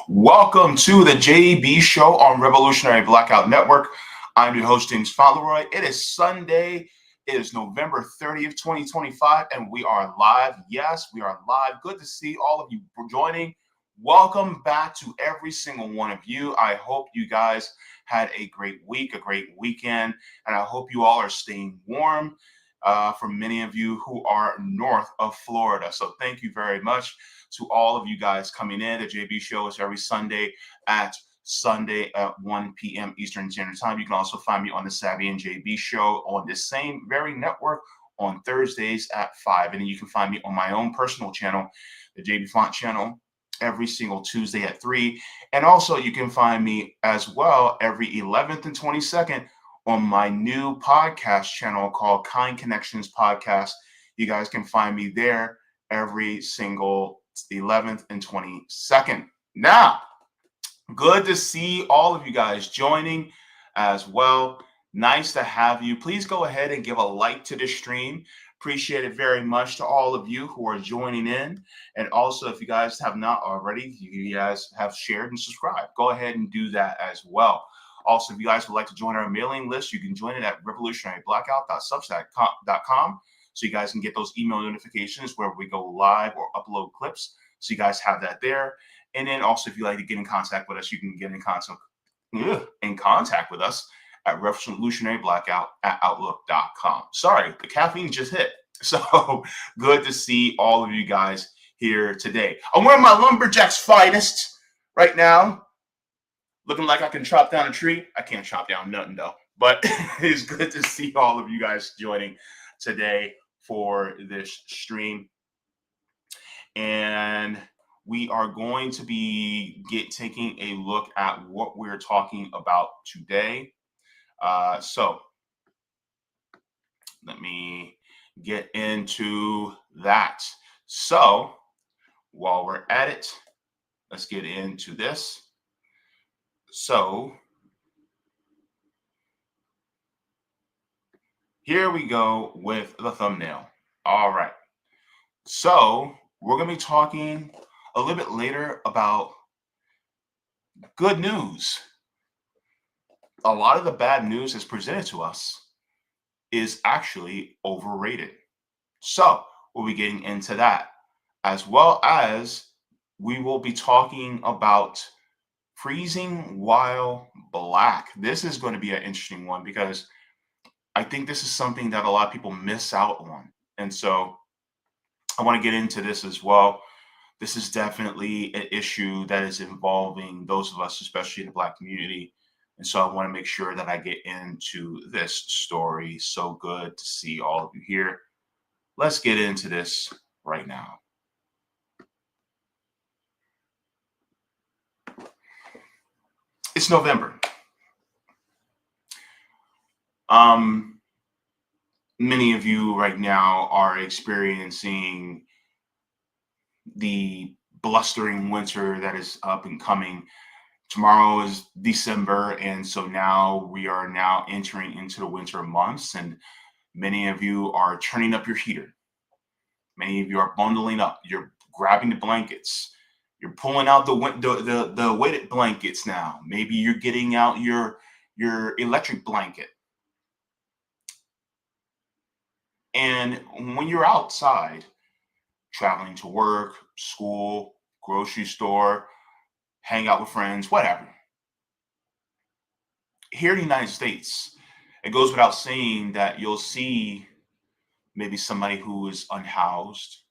Welcome to the Jaybe show on Revolutionary Blackout Network. I'm your host, James Fauntleroy. It is Sunday. It is November 30th, 2025, and we are live. Yes, we are live. Good to see all of you joining. Welcome back to every single one of you. I hope you guys had a great week, a great weekend, and I hope you all are staying warm for many of you who are north of Florida. So thank you very much to all of you guys coming in. The Jaybe show is every Sunday at 1 p.m. Eastern Standard Time. You can also find me on the Savvy and Jaybe show on this same very network on Thursdays at 5. And then you can find me on my own personal channel, the Jaybe Font channel, every single Tuesday at 3. And also you can find me as well every 11th and 22nd on my new podcast channel called Kind Connections Podcast. You guys can find me there every single 11th and 22nd. Now, good to see all of you guys joining as well. Nice to have you. Please go ahead and give a like to the stream. Appreciate it very much to all of you who are joining in. And also, if you guys have not already, you guys have shared and subscribed. Go ahead and do that as well. Also, if you guys would like to join our mailing list, you can join it at revolutionaryblackout.substack.com. So you guys can get those email notifications where we go live or upload clips. So you guys have that there. And then also, if you'd like to get in contact with us, you can get in contact with us at revolutionaryblackout@outlook.com. Sorry, the caffeine just hit. So good to see all of you guys here today. I'm wearing my Lumberjack's finest right now. Looking like I can chop down a tree. I can't chop down nothing though. But it's good to see all of you guys joining today for this stream. And we are going to be taking a look at what we're talking about today. So let me get into that. So while we're at it, let's get into this. So here we go with the thumbnail. All right. So we're going to be talking a little bit later about good news. A lot of the bad news that's presented to us is actually overrated. So we'll be getting into that, as well as we will be talking about freezing while black. This is going to be an interesting one because I think this is something that a lot of people miss out on. And so I want to get into this as well. This is definitely an issue that is involving those of us, especially in the Black community. And so I want to make sure that I get into this story. So good to see all of you here. Let's get into this right now. It's November. Many of you right now are experiencing the blustering winter that is up and coming. Tomorrow is December, and so now we are now entering into the winter months, and many of you are turning up your heater. Many of you are bundling up. You're grabbing the blankets. You're pulling out the weighted blankets now. Maybe you're getting out your electric blanket. And when you're outside, traveling to work, school, grocery store, hang out with friends, whatever. Here in the United States, it goes without saying that you'll see maybe somebody who is unhoused,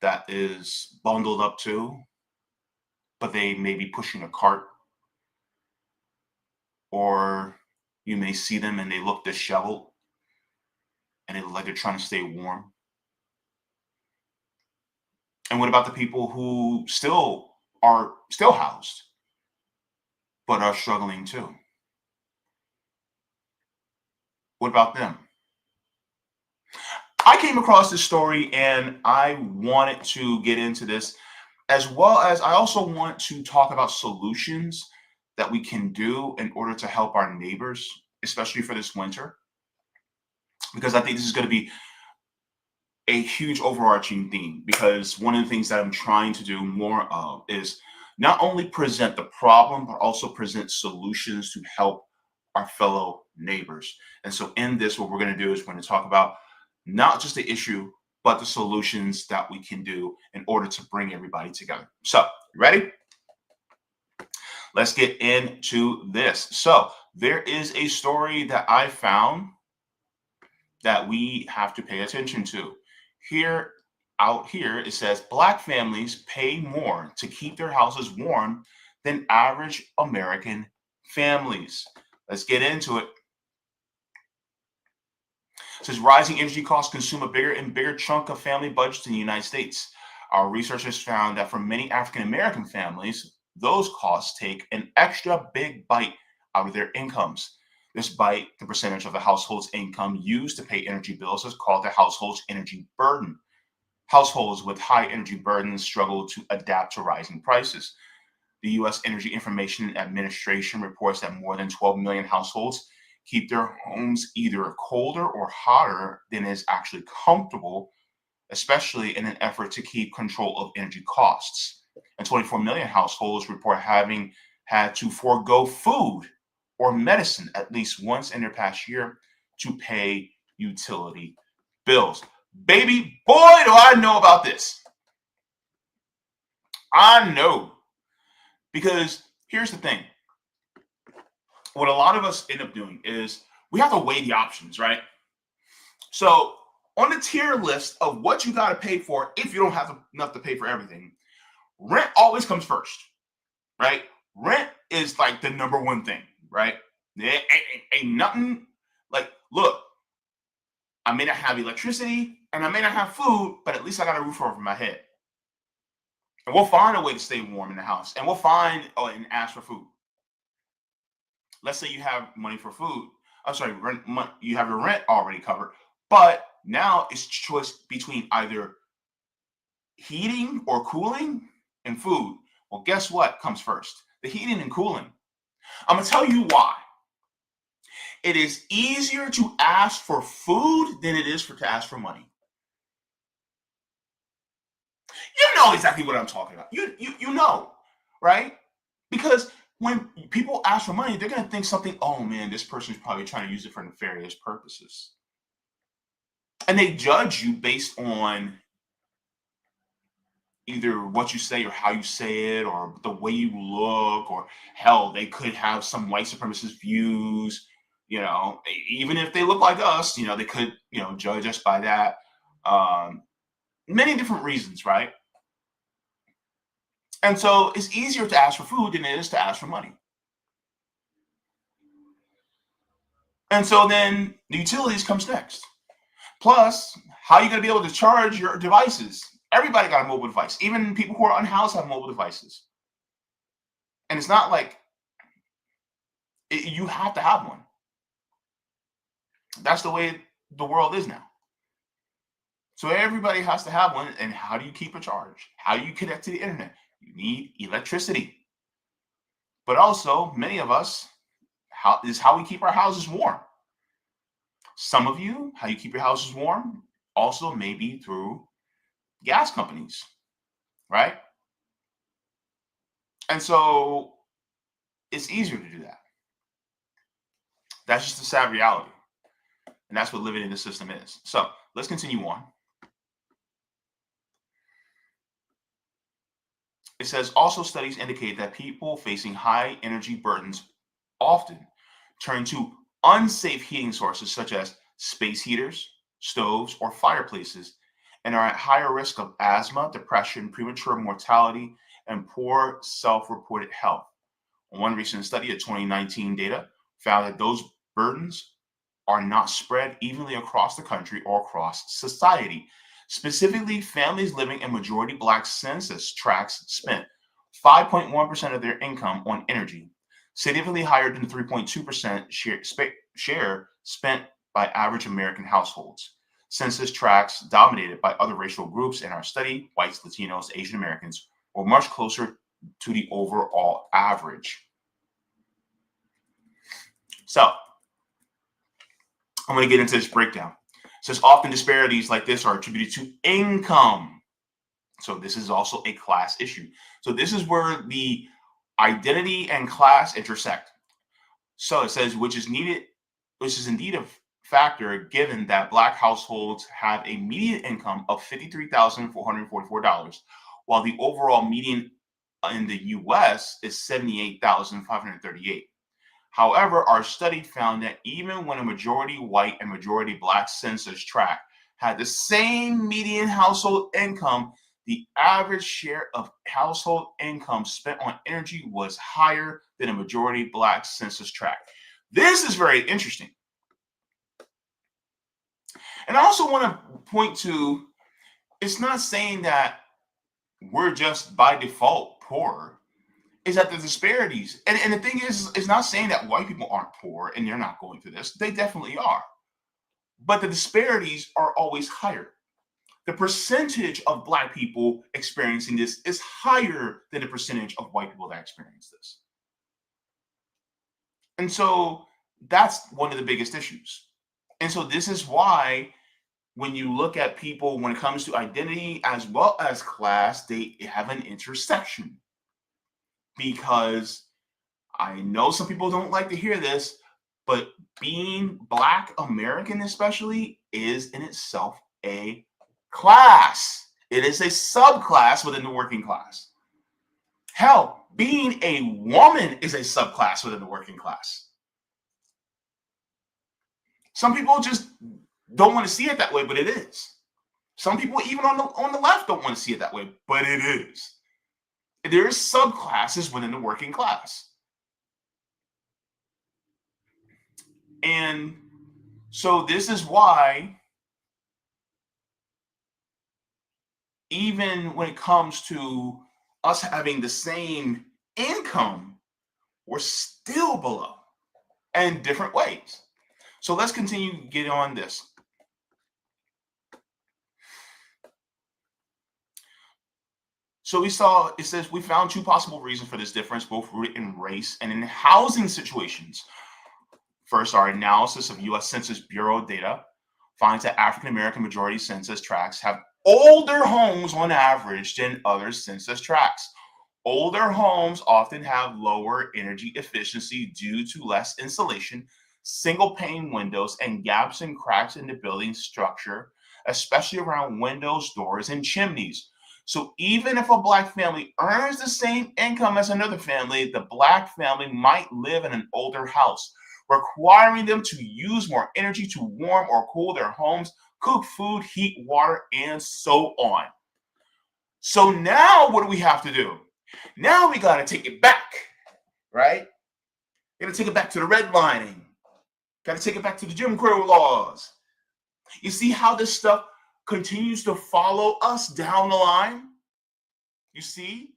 that is bundled up too, but they may be pushing a cart. Or you may see them and they look disheveled and they look like they're trying to stay warm. And what about the people who are still housed, but are struggling too? What about them? I came across this story and I wanted to get into this, as well as I also want to talk about solutions that we can do in order to help our neighbors, especially for this winter, because I think this is going to be a huge overarching theme, because one of the things that I'm trying to do more of is not only present the problem, but also present solutions to help our fellow neighbors. And so in this, what we're going to do is we're going to talk about not just the issue, but the solutions that we can do in order to bring everybody together. So, you ready? Let's get into this. So, there is a story that I found that we have to pay attention to. Out here, it says Black families pay more to keep their houses warm than average American families. Let's get into it. It says rising energy costs consume a bigger and bigger chunk of family budgets in the United States. Our researchers found that for many African American families, those costs take an extra big bite out of their incomes. This bite, the percentage of the household's income used to pay energy bills, is called the household's energy burden. Households with high energy burdens struggle to adapt to rising prices. The U.S. Energy Information Administration reports that more than 12 million households keep their homes either colder or hotter than is actually comfortable, especially in an effort to keep control of energy costs. And 24 million households report having had to forego food or medicine at least once in their past year to pay utility bills. Baby, boy, do I know about this. I know. Because here's the thing. What a lot of us end up doing is we have to weigh the options, right? So on the tier list of what you got to pay for, if you don't have enough to pay for everything, rent always comes first, right? Rent is like the number one thing, right? There ain't nothing like, look, I may not have electricity and I may not have food, but at least I got a roof over my head. And we'll find a way to stay warm in the house, and we'll find and ask for food. Let's say you have money for food. I'm sorry, you have your rent already covered, but now it's choice between either heating or cooling and food. Well, guess what comes first? The heating and cooling. I'm gonna tell you why. It is easier to ask for food than it is to ask for money. You know exactly what I'm talking about. You know, right? Because when people ask for money, they're gonna think something, oh man, this person's probably trying to use it for nefarious purposes. And they judge you based on either what you say or how you say it or the way you look, or hell, they could have some white supremacist views, even if they look like us, they could, judge us by that. Many different reasons, right? And so it's easier to ask for food than it is to ask for money. And so then the utilities comes next. Plus, how are you going to be able to charge your devices? Everybody got a mobile device. Even people who are unhoused have mobile devices. And it's not like you have to have one. That's the way the world is now. So everybody has to have one. And how do you keep it charged? How do you connect to the internet? You need electricity. But also, many of us, how we keep our houses warm. Some of you, how you keep your houses warm, also maybe through gas companies, right? And so it's easier to do that. That's just the sad reality. And that's what living in the system is. So let's continue on. It says also studies indicate that people facing high energy burdens often turn to unsafe heating sources such as space heaters, stoves, or fireplaces, and are at higher risk of asthma, depression, premature mortality, and poor self-reported health. One recent study of 2019 data found that those burdens are not spread evenly across the country or across society. Specifically, families living in majority Black census tracts spent 5.1% of their income on energy, significantly higher than the 3.2% share spent by average American households. Census tracts dominated by other racial groups in our study, whites, Latinos, Asian Americans, were much closer to the overall average. So, I'm going to get into this breakdown. It says often disparities like this are attributed to income. So this is also a class issue. So this is where the identity and class intersect. So it says, which is indeed a factor given that Black households have a median income of $53,444, while the overall median in the US is $78,538. However, our study found that even when a majority white and majority Black census tract had the same median household income, the average share of household income spent on energy was higher than a majority Black census tract. This is very interesting. And I also want to point to, it's not saying that we're just by default poor. Is that the disparities. And the thing is, it's not saying that white people aren't poor and they're not going through this. They definitely are. But the disparities are always higher. The percentage of Black people experiencing this is higher than the percentage of white people that experience this. And so that's one of the biggest issues. And so this is why when you look at people, when it comes to identity as well as class, they have an intersection. Because I know some people don't like to hear this, but being Black American especially is in itself a class. It is a subclass within the working class. Hell, being a woman is a subclass within the working class. Some people just don't want to see it that way, but it is. Some people even on the left don't want to see it that way, but it is. There's subclasses within the working class. And so this is why even when it comes to us having the same income, we're still below in different ways. So let's continue to get on this. So it says we found two possible reasons for this difference, both rooted in race and in housing situations. First, our analysis of U.S. Census Bureau data finds that African American majority census tracts have older homes on average than other census tracts. Older homes often have lower energy efficiency due to less insulation, single pane windows, and gaps and cracks in the building structure, especially around windows, doors, and chimneys. So even if a Black family earns the same income as another family, the Black family might live in an older house, requiring them to use more energy to warm or cool their homes, cook food, heat water, and so on. So now what do we have to do? Now we got to take it back, right? Got to take it back to the redlining. Got to take it back to the Jim Crow laws. You see how this stuff continues to follow us down the line? You see?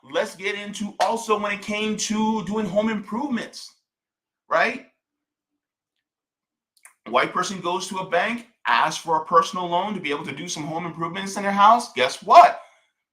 Let's get into also when it came to doing home improvements, right? A white person goes to a bank, asks for a personal loan to be able to do some home improvements in their house. Guess what?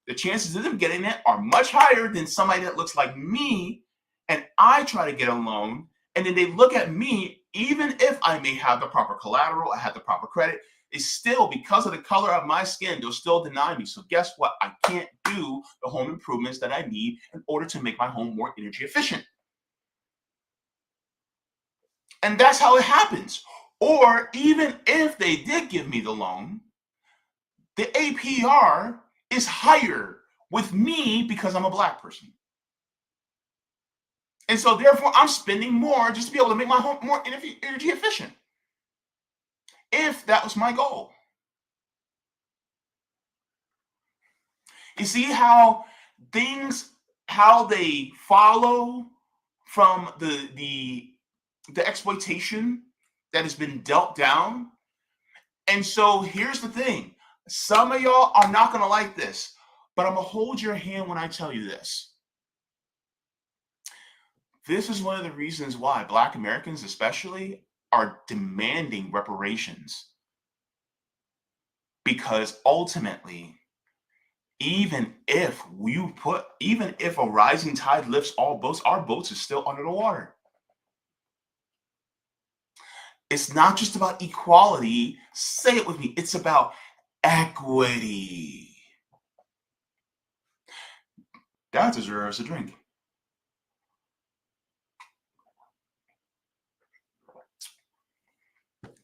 The chances of them getting it are much higher than somebody that looks like me, and I try to get a loan, and then they look at me, even if I may have the proper collateral, I have the proper credit, it's still, because of the color of my skin, they'll still deny me. So guess what? I can't do the home improvements that I need in order to make my home more energy efficient. And that's how it happens. Or even if they did give me the loan, the APR is higher with me because I'm a Black person. And so therefore I'm spending more just to be able to make my home more energy efficient. If that was my goal. You see how they follow from the exploitation that has been dealt down. And so here's the thing. Some of y'all are not going to like this, but I'm going to hold your hand when I tell you this. This is one of the reasons why Black Americans especially are demanding reparations. Because ultimately, even if a rising tide lifts all boats, our boats are still under the water. It's not just about equality. Say it with me. It's about equity. That deserves a drink.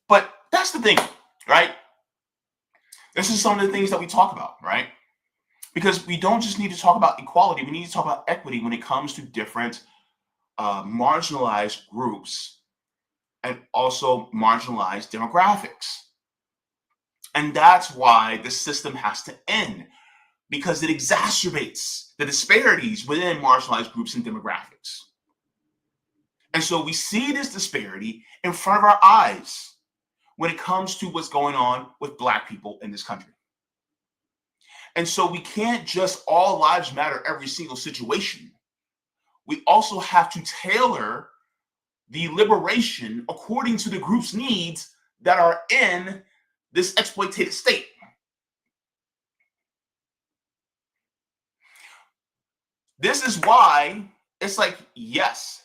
But that's the thing, right? This is some of the things that we talk about, right? Because we don't just need to talk about equality, we need to talk about equity when it comes to different marginalized groups and also marginalized demographics. And that's why the system has to end, because it exacerbates the disparities within marginalized groups and demographics. And so we see this disparity in front of our eyes when it comes to what's going on with Black people in this country. And so we can't just all lives matter every single situation. We also have to tailor the liberation according to the group's needs that are in this exploitative state. This is why it's like, yes,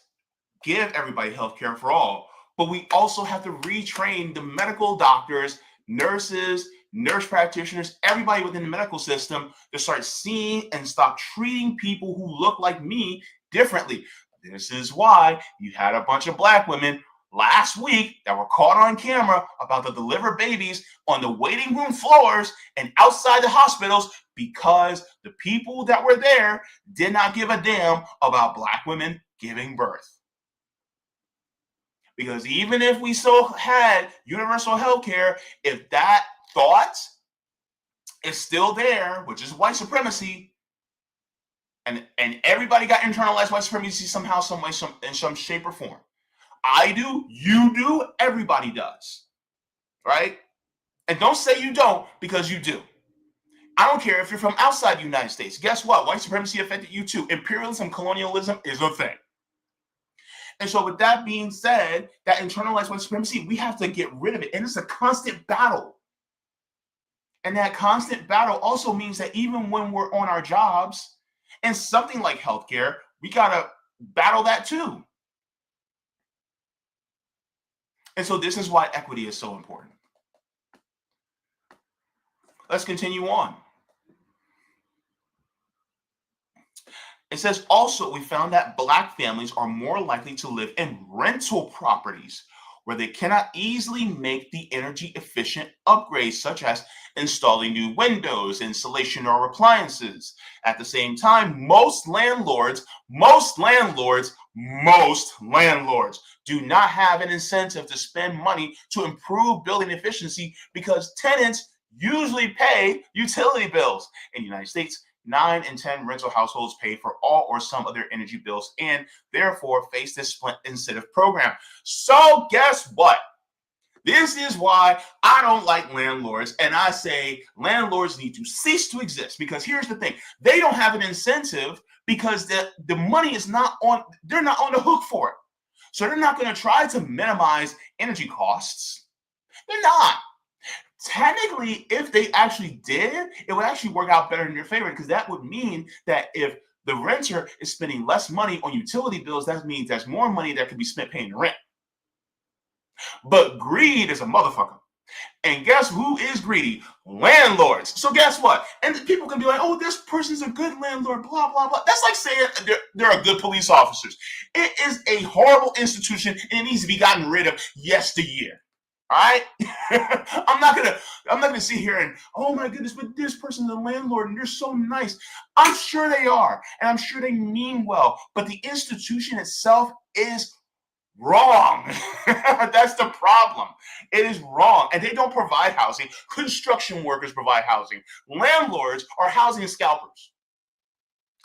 give everybody healthcare for all, but we also have to retrain the medical doctors, nurses, nurse practitioners, everybody within the medical system to start seeing and stop treating people who look like me differently. This is why you had a bunch of Black women last week that were caught on camera about to deliver babies on the waiting room floors and outside the hospitals, because the people that were there did not give a damn about Black women giving birth. Because even if we still had universal health care, if that thought is still there, which is white supremacy, and everybody got internalized white supremacy somehow, some way, in some shape or form. I do, you do, everybody does, right? And don't say you don't, because you do. I don't care if you're from outside the United States. Guess what? White supremacy affected you too. Imperialism, colonialism is a thing. And so with that being said, that internalized white supremacy, we have to get rid of it. And it's a constant battle. And that constant battle also means that even when we're on our jobs and something like healthcare, we got to battle that too. And so this is why equity is so important. Let's continue on. It says also, we found that Black families are more likely to live in rental properties where they cannot easily make the energy efficient upgrades, such as installing new windows, insulation, or appliances. At the same time, most landlords do not have an incentive to spend money to improve building efficiency, because tenants usually pay utility bills. In the United States, 9 in 10 rental households pay for all or some of their energy bills and therefore face this split incentive program. So guess what? This is why I don't like landlords, and I say landlords need to cease to exist, because here's the thing. They don't have an incentive because the money is not on, they're not on the hook for it. So they're not going to try to minimize energy costs. They're not. Technically, if they actually did, it would actually work out better in your favor, because that would mean that if the renter is spending less money on utility bills, that means there's more money that could be spent paying the rent. But greed is a motherfucker. And guess who is greedy? Landlords. So guess what? And people can be like, oh, this person's a good landlord, blah, blah, blah. That's like saying they're good police officers. It is a horrible institution, and it needs to be gotten rid of yesteryear. All right. I'm not gonna sit here and, oh my goodness, but this person's a landlord and they're so nice. I'm sure they are, and I'm sure they mean well, but the institution itself is wrong. That's the problem. It is wrong. And they don't provide housing. Construction workers provide housing. Landlords are housing scalpers.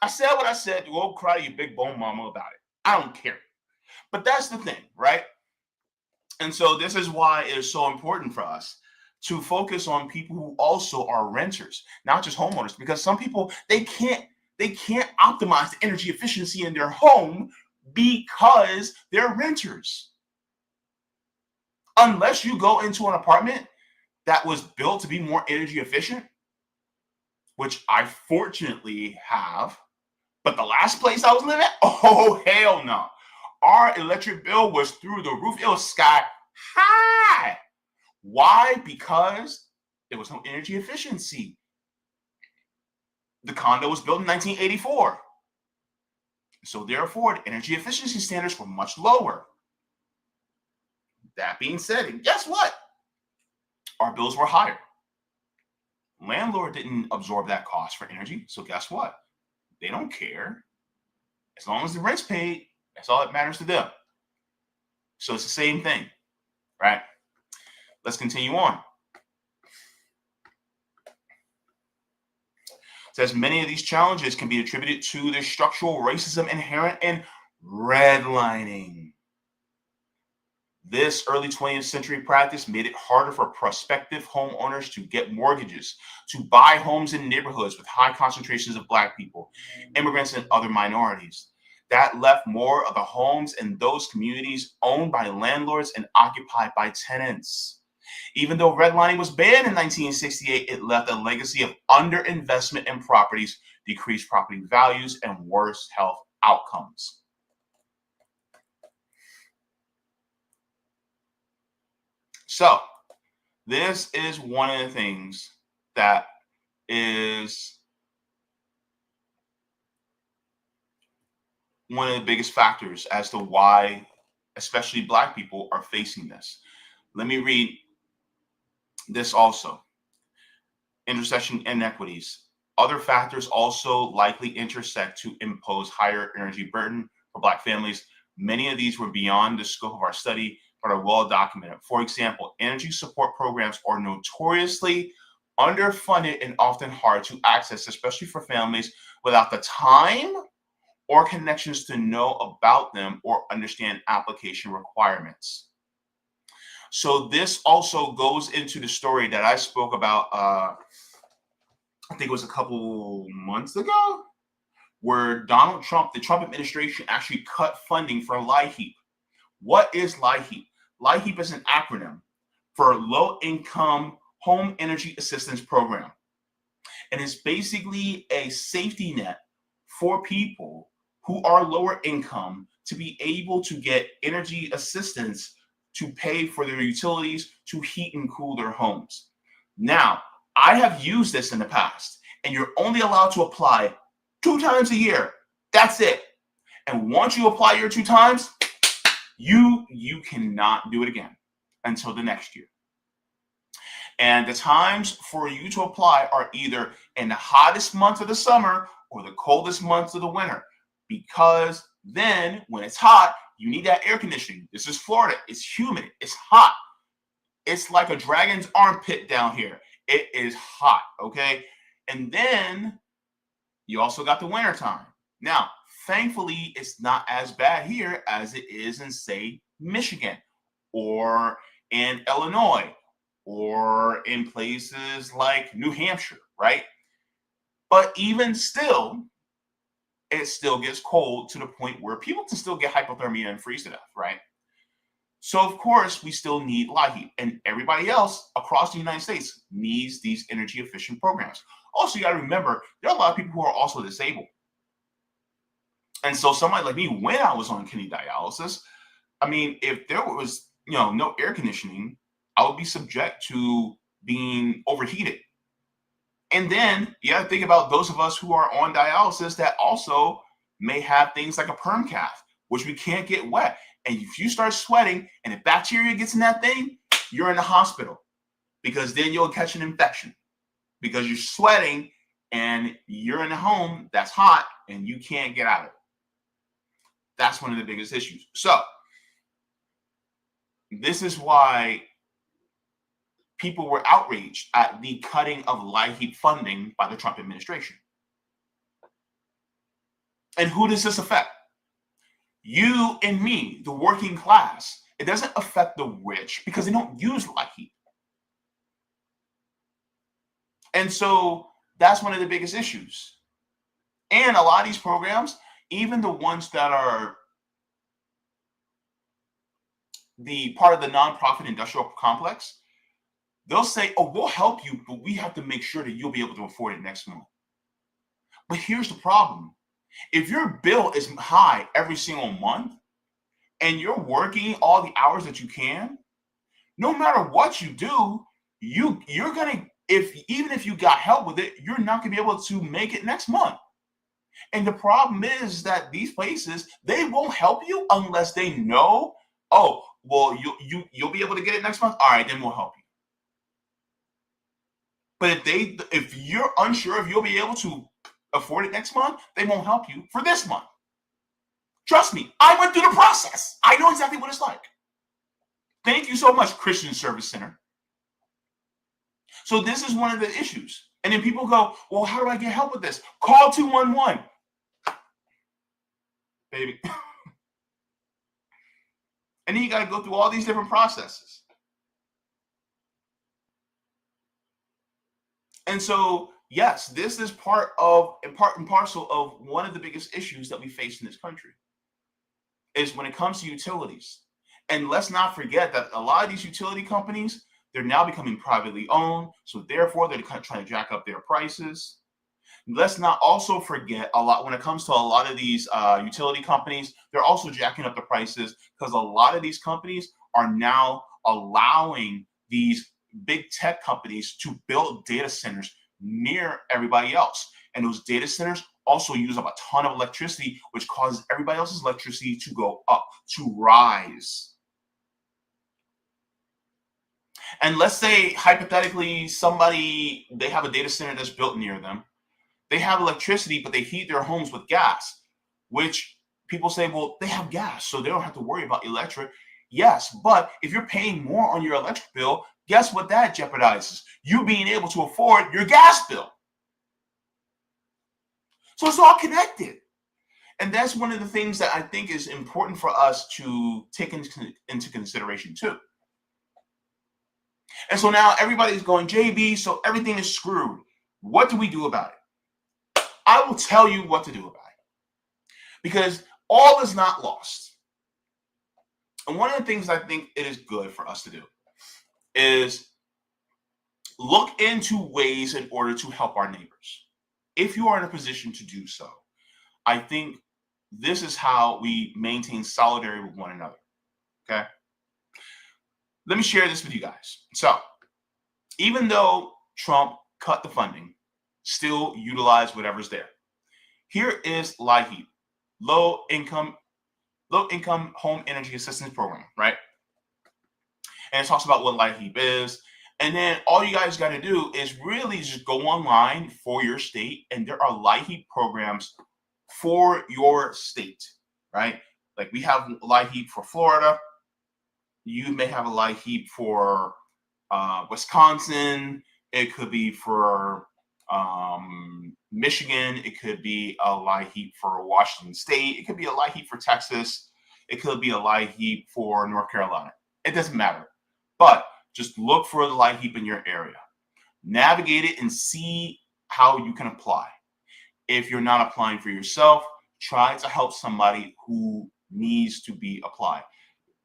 I said what I said. Go cry to your big bone mama about it. I don't care. But that's the thing, right? And so this is why it is so important for us to focus on people who also are renters, not just homeowners, because some people, they can't optimize the energy efficiency in their home because they're renters. Unless you go into an apartment that was built to be more energy efficient, which I fortunately have, but the last place I was living at, oh, hell no. Our electric bill was through the roof. It was sky high. Why? Because There was no energy efficiency. The condo was built in 1984. So therefore, the energy efficiency standards were much lower. That being said, and guess what? Our bills were higher. Landlord didn't absorb that cost for energy. So guess what? They don't care. As long as the rent's paid, that's all that matters to them. So it's the same thing, right? Let's continue on. It says many of these challenges can be attributed to the structural racism inherent in redlining. This early 20th century practice made it harder for prospective homeowners to get mortgages, to buy homes in neighborhoods with high concentrations of Black people, immigrants, and other minorities. That left more of the homes in those communities owned by landlords and occupied by tenants. Even though redlining was banned in 1968, it left a legacy of underinvestment in properties, decreased property values, and worse health outcomes. So this is one of the things that is one of the biggest factors as to why especially Black people are facing this. Let me read this also. Intersection inequities. Other factors also likely intersect to impose higher energy burden for Black families. Many of these were beyond the scope of our study, but are well documented. For example, energy support programs are notoriously underfunded and often hard to access, especially for families without the time or connections to know about them or understand application requirements. So this also goes into the story that I spoke about, I think it was a couple months ago, where Donald Trump, the Trump administration, actually cut funding for LIHEAP. What is LIHEAP? LIHEAP is an acronym for Low Income Home Energy Assistance Program. And it's basically a safety net for people who are lower income to be able to get energy assistance to pay for their utilities to heat and cool their homes. Now, I have used this in the past, and you're only allowed to apply 2 times a year. That's it. And once you apply your 2 times, you cannot do it again until the next year. And the times for you to apply are either in the hottest months of the summer or the coldest months of the winter, because then when it's hot, you need that air conditioning. This is Florida. It's humid. It's hot. It's like a dragon's armpit down here. It is hot, okay? And then you also got the winter time. Now, thankfully, it's not as bad here as it is in, say, Michigan or in Illinois or in places like New Hampshire, right? But even still, it still gets cold to the point where people can still get hypothermia and freeze to death, right? So, of course, we still need LIHEAP, and everybody else across the United States needs these energy efficient programs. Also, you got to remember, there are a lot of people who are also disabled. And so somebody like me, when I was on kidney dialysis, I mean, if there was, no air conditioning, I would be subject to being overheated. And then you got to think about those of us who are on dialysis that also may have things like a perm calf, which we can't get wet. And if you start sweating and if bacteria gets in that thing, you're in the hospital, because then you'll catch an infection because you're sweating and you're in a home that's hot and you can't get out of it. That's one of the biggest issues. So this is why people were outraged at the cutting of LIHEAP funding by the Trump administration. And who does this affect? You and me, the working class. It doesn't affect the rich because they don't use LIHEAP. And so that's one of the biggest issues. And a lot of these programs, even the ones that are the part of the nonprofit industrial complex, they'll say, oh, we'll help you, but we have to make sure that you'll be able to afford it next month. But here's the problem. If your bill is high every single month and you're working all the hours that you can, no matter what you do, you're going to, even if you got help with it, you're not going to be able to make it next month. And the problem is that these places, they won't help you unless they know, oh, well, you'll be able to get it next month. All right, then we'll help you. But if you're unsure if you'll be able to afford it next month, they won't help you for this month. Trust me, I went through the process. I know exactly what it's like. Thank you so much, Christian Service Center. So this is one of the issues. And then people go, well, how do I get help with this? Call 211. Baby. And then you got to go through all these different processes. And so, yes, this is part and parcel of one of the biggest issues that we face in this country is when it comes to utilities. And let's not forget that a lot of these utility companies, they're now becoming privately owned. So therefore, they're trying to jack up their prices. Let's not also forget when it comes to a lot of these utility companies, they're also jacking up the prices because a lot of these companies are now allowing these big tech companies to build data centers near everybody else. And those data centers also use up a ton of electricity, which causes everybody else's electricity to go up, to rise. And let's say, hypothetically, they have a data center that's built near them. They have electricity, but they heat their homes with gas, which people say, well, they have gas, so they don't have to worry about electric. Yes, but if you're paying more on your electric bill, guess what that jeopardizes? You being able to afford your gas bill. So it's all connected. And that's one of the things that I think is important for us to take into consideration too. And so now everybody's going, Jaybe, so everything is screwed. What do we do about it? I will tell you what to do about it. Because all is not lost. And one of the things I think it is good for us to do is look into ways in order to help our neighbors. If you are in a position to do so, I think this is how we maintain solidarity with one another. Okay? Let me share this with you guys. So, even though Trump cut the funding, still utilize whatever's there. Here is LIHEAP, low income home energy assistance program, right? And it talks about what LIHEAP is. And then all you guys got to do is really just go online for your state, and there are LIHEAP programs for your state, right? Like we have LIHEAP for Florida. You may have a LIHEAP for Wisconsin. It could be for Michigan. It could be a LIHEAP for Washington State. It could be a LIHEAP for Texas. It could be a LIHEAP for North Carolina. It doesn't matter. But just look for the LIHEAP in your area. Navigate it and see how you can apply. If you're not applying for yourself, try to help somebody who needs to be applied.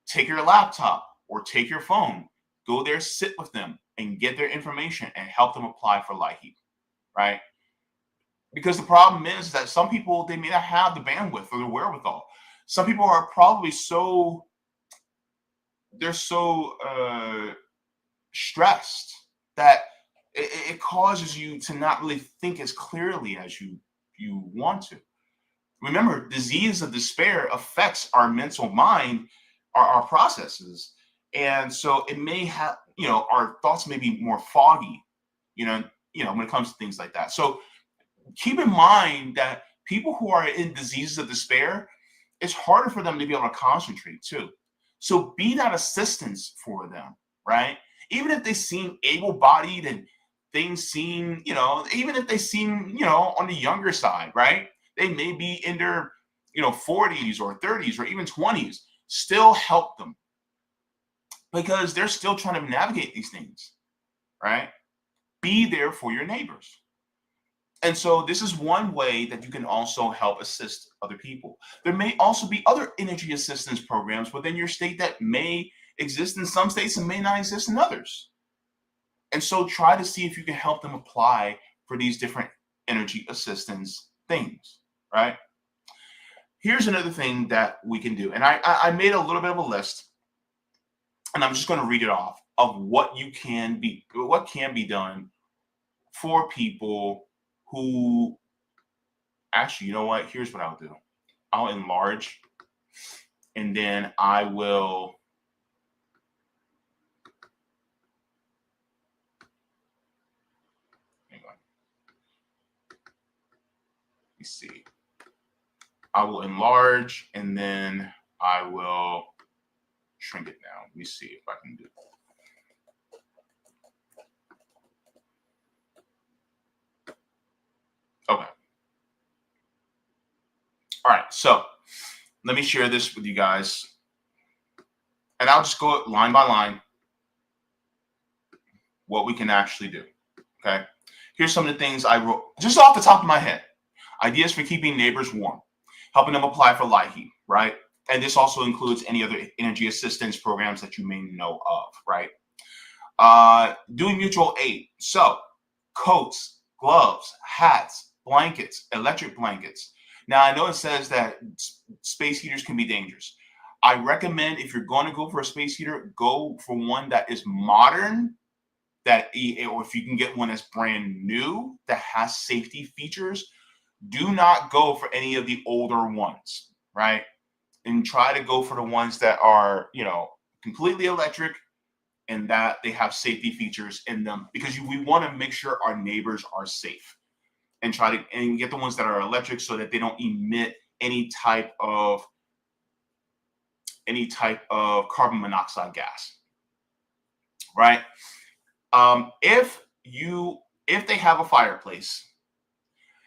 Take your laptop or take your phone, go there, sit with them and get their information and help them apply for LIHEAP, right? Because the problem is that some people, they may not have the bandwidth or the wherewithal. Some people are probably so stressed that it causes you to not really think as clearly as you want to. Remember, disease of despair affects our mental mind, our processes. And so it may have, our thoughts may be more foggy, when it comes to things like that. So keep in mind that people who are in diseases of despair, it's harder for them to be able to concentrate too. So be that assistance for them, right? Even if they seem able-bodied and things seem, even if they seem, on the younger side, right? They may be in their, 40s or 30s or even 20s. Still help them because they're still trying to navigate these things, right? Be there for your neighbors. And so this is one way that you can also help assist other people. There may also be other energy assistance programs within your state that may exist in some states and may not exist in others. And so try to see if you can help them apply for these different energy assistance things, right? Here's another thing that we can do. And I made a little bit of a list, and I'm just going to read it off of what can be done for people who actually, you know what? Here's what I'll do. I'll enlarge, and then I will hang on. Let me see. I will enlarge, and then I will shrink it down. Let me see if I can do it. Okay. All right. So let me share this with you guys. And I'll just go line by line what we can actually do. Okay. Here's some of the things I wrote just off the top of my head. Ideas for keeping neighbors warm, helping them apply for light heat, right? And this also includes any other energy assistance programs that you may know of, right? Doing mutual aid. So coats, gloves, hats, blankets, electric blankets. Now, I know it says that space heaters can be dangerous. I recommend if you're going to go for a space heater, go for one that is modern, or if you can get one that's brand new that has safety features. Do not go for any of the older ones, right? And try to go for the ones that are, completely electric and that they have safety features in them, because we want to make sure our neighbors are safe, and try to get the ones that are electric so that they don't emit any type of carbon monoxide gas, right? If they have a fireplace,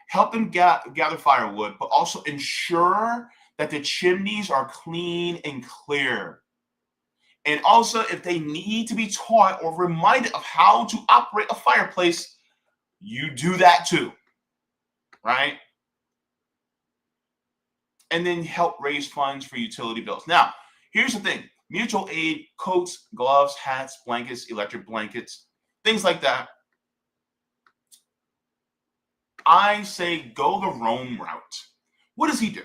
help them gather firewood, but also ensure that the chimneys are clean and clear. And also, if they need to be taught or reminded of how to operate a fireplace, you do that too, right? And then help raise funds for utility bills. Now, here's the thing. Mutual aid, coats, gloves, hats, blankets, electric blankets, things like that. I say go the Rome route. What does he do?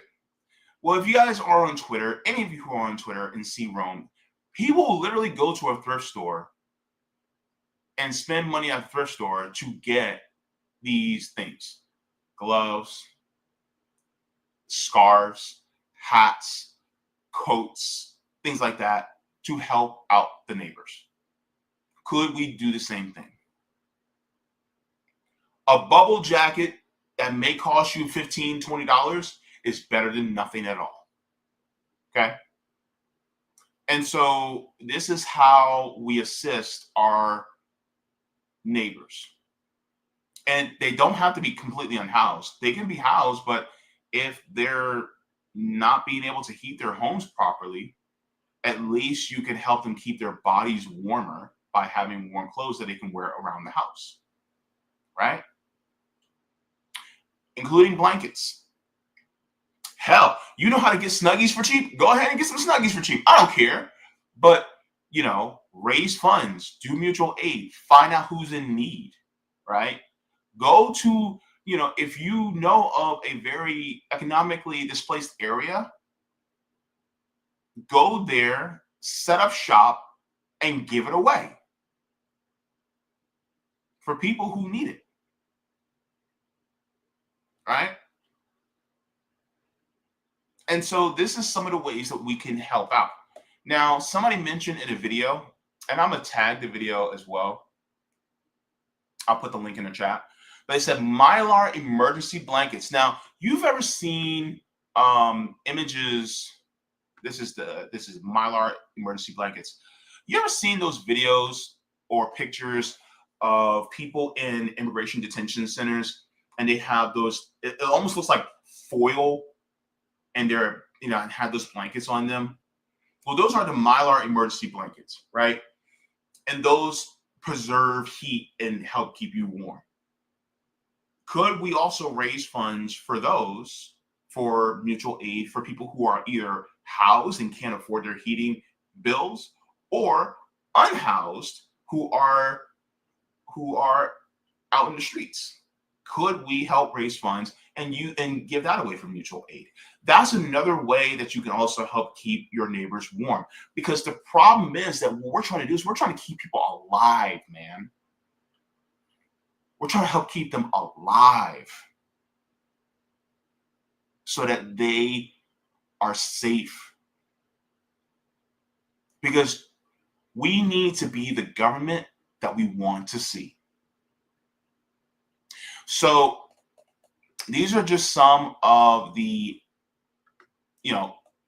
Well, if you guys are on Twitter, any of you who are on Twitter and see Rome, he will literally go to a thrift store and spend money at a thrift store to get these things: gloves, scarves, hats, coats, things like that, to help out the neighbors. Could we do the same thing? A bubble jacket that may cost you $15, $20 is better than nothing at all. Okay? And so this is how we assist our neighbors. And they don't have to be completely unhoused. They can be housed, but if they're not being able to heat their homes properly, at least you can help them keep their bodies warmer by having warm clothes that they can wear around the house, right? Including blankets. Hell, you know how to get Snuggies for cheap? Go ahead and get some Snuggies for cheap. I don't care. But, raise funds, do mutual aid, find out who's in need, right? Go to, if you know of a very economically displaced area, go there, set up shop, and give it away for people who need it, right? And so this is some of the ways that we can help out. Now, somebody mentioned in a video, and I'm going to tag the video as well. I'll put the link in the chat. But they said Mylar emergency blankets. Now, you've ever seen images. This is Mylar emergency blankets. You ever seen those videos or pictures of people in immigration detention centers, and they have those, it almost looks like foil, and they're, and have those blankets on them? Well, those are the Mylar emergency blankets, right? And those preserve heat and help keep you warm. Could we also raise funds for those, for mutual aid, for people who are either housed and can't afford their heating bills, or unhoused who are out in the streets? Could we help raise funds and give that away for mutual aid? That's another way that you can also help keep your neighbors warm. Because the problem is that what we're trying to do is we're trying to keep people alive, man. We're trying to help keep them alive so that they are safe. Because we need to be the government that we want to see. So these are just some of the,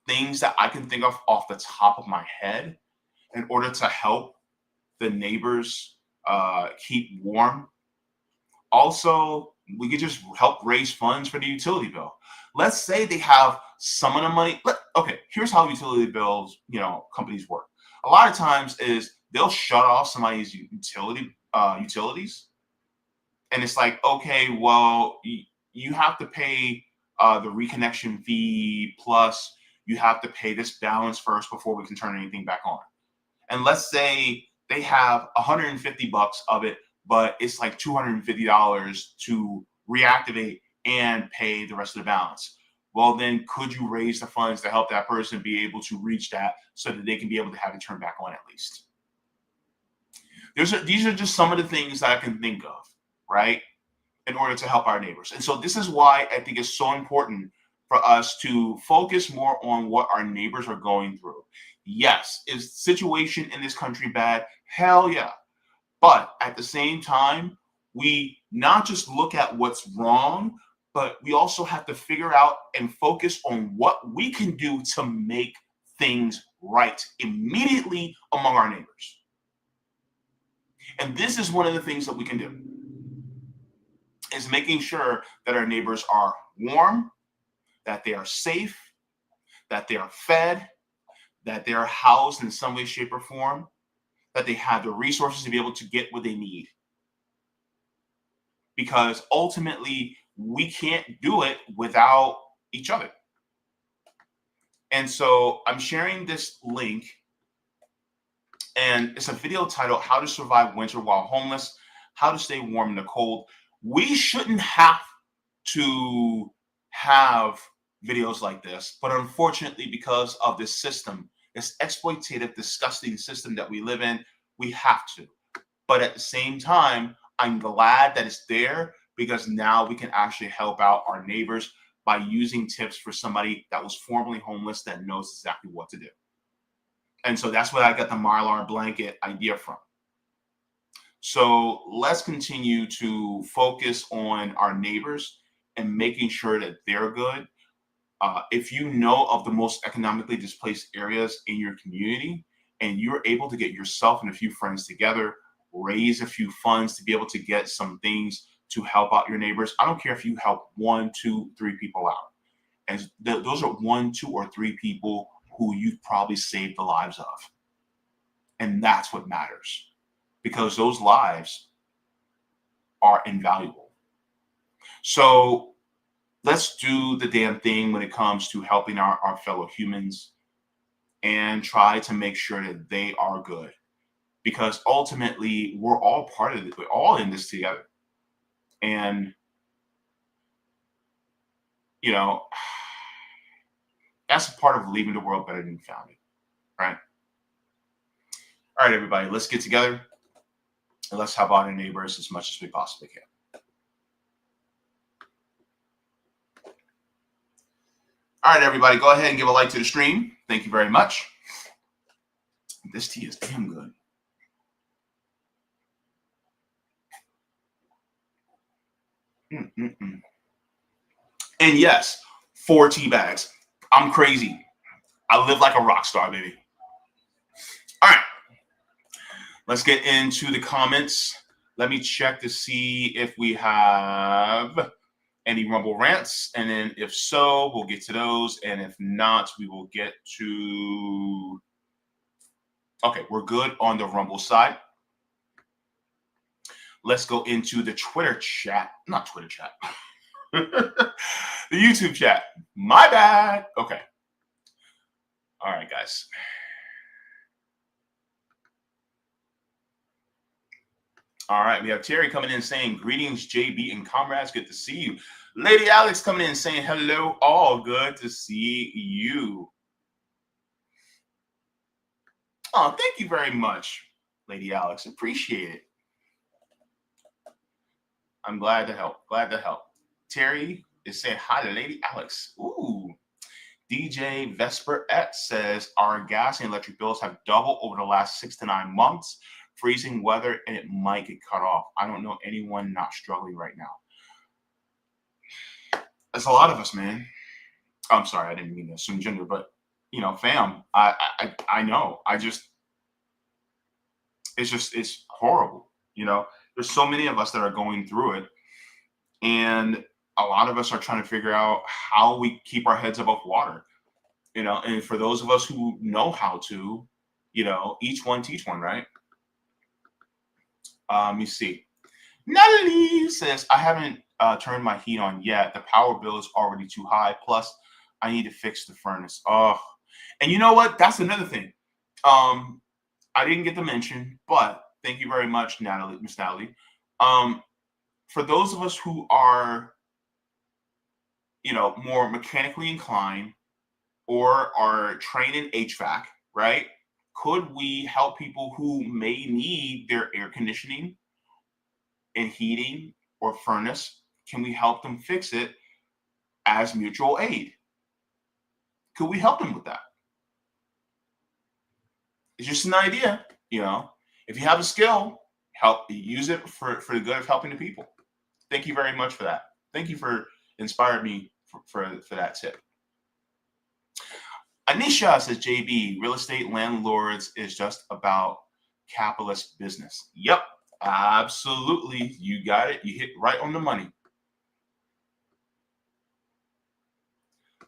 things that I can think of off the top of my head in order to help the neighbors keep warm. Also, we could just help raise funds for the utility bill. Let's say they have some of the money. Okay, here's how utility bills, companies work. A lot of times is they'll shut off somebody's utilities, and it's like, okay, well, you have to pay the reconnection fee, plus you have to pay this balance first before we can turn anything back on. And let's say they have $150 of it, but it's like $250 to reactivate and pay the rest of the balance. Well, then could you raise the funds to help that person be able to reach that so that they can be able to have it turned back on at least? These are just some of the things that I can think of, right, in order to help our neighbors. And so this is why I think it's so important for us to focus more on what our neighbors are going through. Yes, is the situation in this country bad? Hell yeah. But at the same time, we not just look at what's wrong, but we also have to figure out and focus on what we can do to make things right immediately among our neighbors. And this is one of the things that we can do, is making sure that our neighbors are warm, that they are safe, that they are fed, that they are housed in some way, shape, or form, that they have the resources to be able to get what they need. Because ultimately, we can't do it without each other. And so I'm sharing this link, and it's a video titled How to Survive Winter While Homeless, How to Stay Warm in the Cold. We shouldn't have to have videos like this, but unfortunately, because of this system, this exploitative, disgusting system that we live in, we have to. But at the same time, I'm glad that it's there, because now we can actually help out our neighbors by using tips for somebody that was formerly homeless that knows exactly what to do. And so that's where I got the Mylar blanket idea from. So let's continue to focus on our neighbors and making sure that they're good. If you know of the most economically displaced areas in your community, and you're able to get yourself and a few friends together, raise a few funds to be able to get some things to help out your neighbors. I don't care if you help 1, 2, 3 people out. And those are 1, 2, or 3 people who you've probably saved the lives of. And that's what matters, because those lives are invaluable. So let's do the damn thing when it comes to helping our fellow humans, and try to make sure that they are good. Because ultimately, we're all part of it. We're all in this together. And, that's a part of leaving the world better than you found it, right? All right, everybody, let's get together and let's help out our neighbors as much as we possibly can. All right, everybody, go ahead and give a like to the stream. Thank you very much. This tea is damn good. And yes, 4 tea bags. I'm crazy. I live like a rock star, baby. All right. Let's get into the comments. Let me check to see if we have any Rumble rants. And then if so, we'll get to those. And if not, we will get to... Okay, we're good on the Rumble side. Let's go into the Twitter chat. Not Twitter chat. The YouTube chat. My bad. Okay. All right, guys. All right, we have Terry coming in saying, greetings, Jaybe and comrades. Good to see you. Lady Alex coming in saying, hello, all. Good to see you. Oh, thank you very much, Lady Alex. Appreciate it. I'm glad to help. Glad to help. Terry is saying hi to Lady Alex. Ooh. DJ Vesper X says our gas and electric bills have doubled over the last 6 to 9 months. Freezing weather and it might get cut off. I don't know anyone not struggling right now. That's a lot of us, man. I'm sorry, I didn't mean to assume gender, but fam, I know. It's horrible. There's so many of us that are going through it, and a lot of us are trying to figure out how we keep our heads above water. And for those of us who know how to, each one teach one, right? Let me see. Natalie says, I haven't turned my heat on yet. The power bill is already too high. Plus, I need to fix the furnace. Oh, and you know what? That's another thing. I didn't get to mention, but thank you very much, Natalie, Miss Natalie. For those of us who are, more mechanically inclined or are trained in HVAC, right? Could we help people who may need their air conditioning and heating or furnace? Can we help them fix it as mutual aid? Could we help them with that? It's just an idea, If you have a skill, use it for the good of helping the people. Thank you very much for that. Thank you for inspiring me for that tip. Anisha says, Jaybe, real estate landlords is just about capitalist business. Yep, absolutely. You got it. You hit right on the money.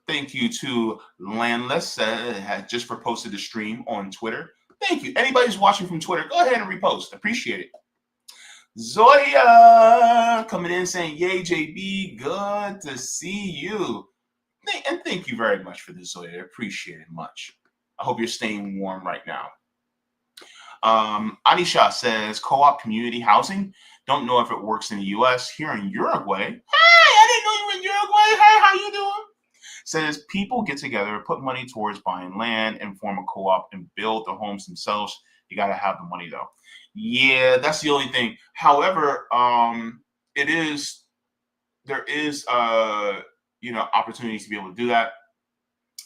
Thank you to Landless had just posted the stream on Twitter. Thank you. Anybody's watching from Twitter, go ahead and repost. Appreciate it. Zoya coming in saying, yay, JB, good to see you. And thank you very much for this, Zoya. I appreciate it much. I hope you're staying warm right now. Anisha says, co-op community housing. Don't know if it works in the U.S. Here in Uruguay. Hey, I didn't know you were in Uruguay. Hey, how you doing? Says people get together, put money towards buying land and form a co-op and build the homes themselves. You got to have the money though. Yeah, that's the only thing. However, there is opportunities to be able to do that.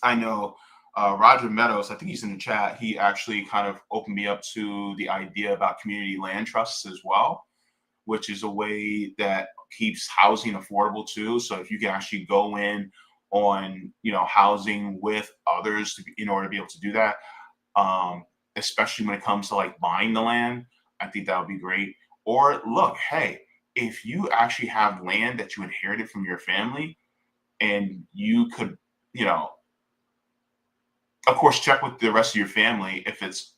I know Roger Meadows, I think he's in the chat. He actually kind of opened me up to the idea about community land trusts as well, which is a way that keeps housing affordable too. So if you can actually go in on housing with others in order to be able to do that, especially when it comes to like buying the land, I think that would be great. Or look, hey, if you actually have land that you inherited from your family and you could, of course, check with the rest of your family if it's,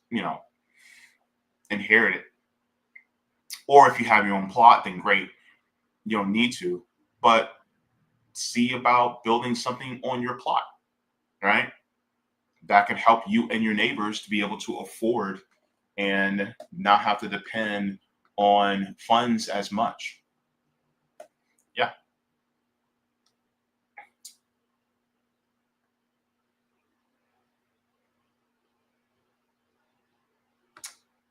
inherited. Or if you have your own plot, then great. You don't need to, but see about building something on your plot, right? That can help you and your neighbors to be able to afford and not have to depend on funds as much. Yeah.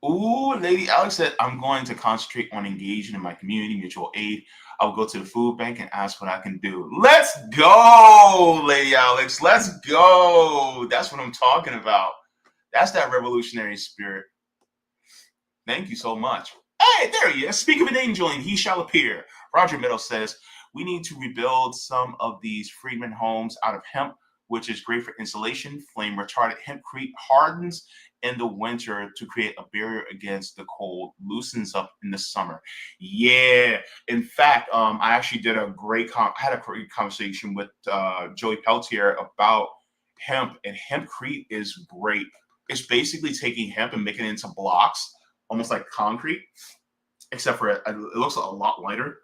Ooh, Lady Alex said, I'm going to concentrate on engaging in my community mutual aid. I'll go to the food bank and ask what I can do. Let's go, Lady Alex. Let's go. That's what I'm talking about. That's that revolutionary spirit. Thank you so much. Hey, there he is. Speak of an angel and he shall appear. Roger Middle says, we need to rebuild some of these Freedman homes out of hemp, which is great for insulation. Flame retardant hempcrete hardens in the winter to create a barrier against the cold, loosens up in the summer. Yeah. In fact, I actually did a great conversation with Joey Peltier about hemp, and hempcrete is great. It's basically taking hemp and making it into blocks, almost like concrete, except for it looks a lot lighter,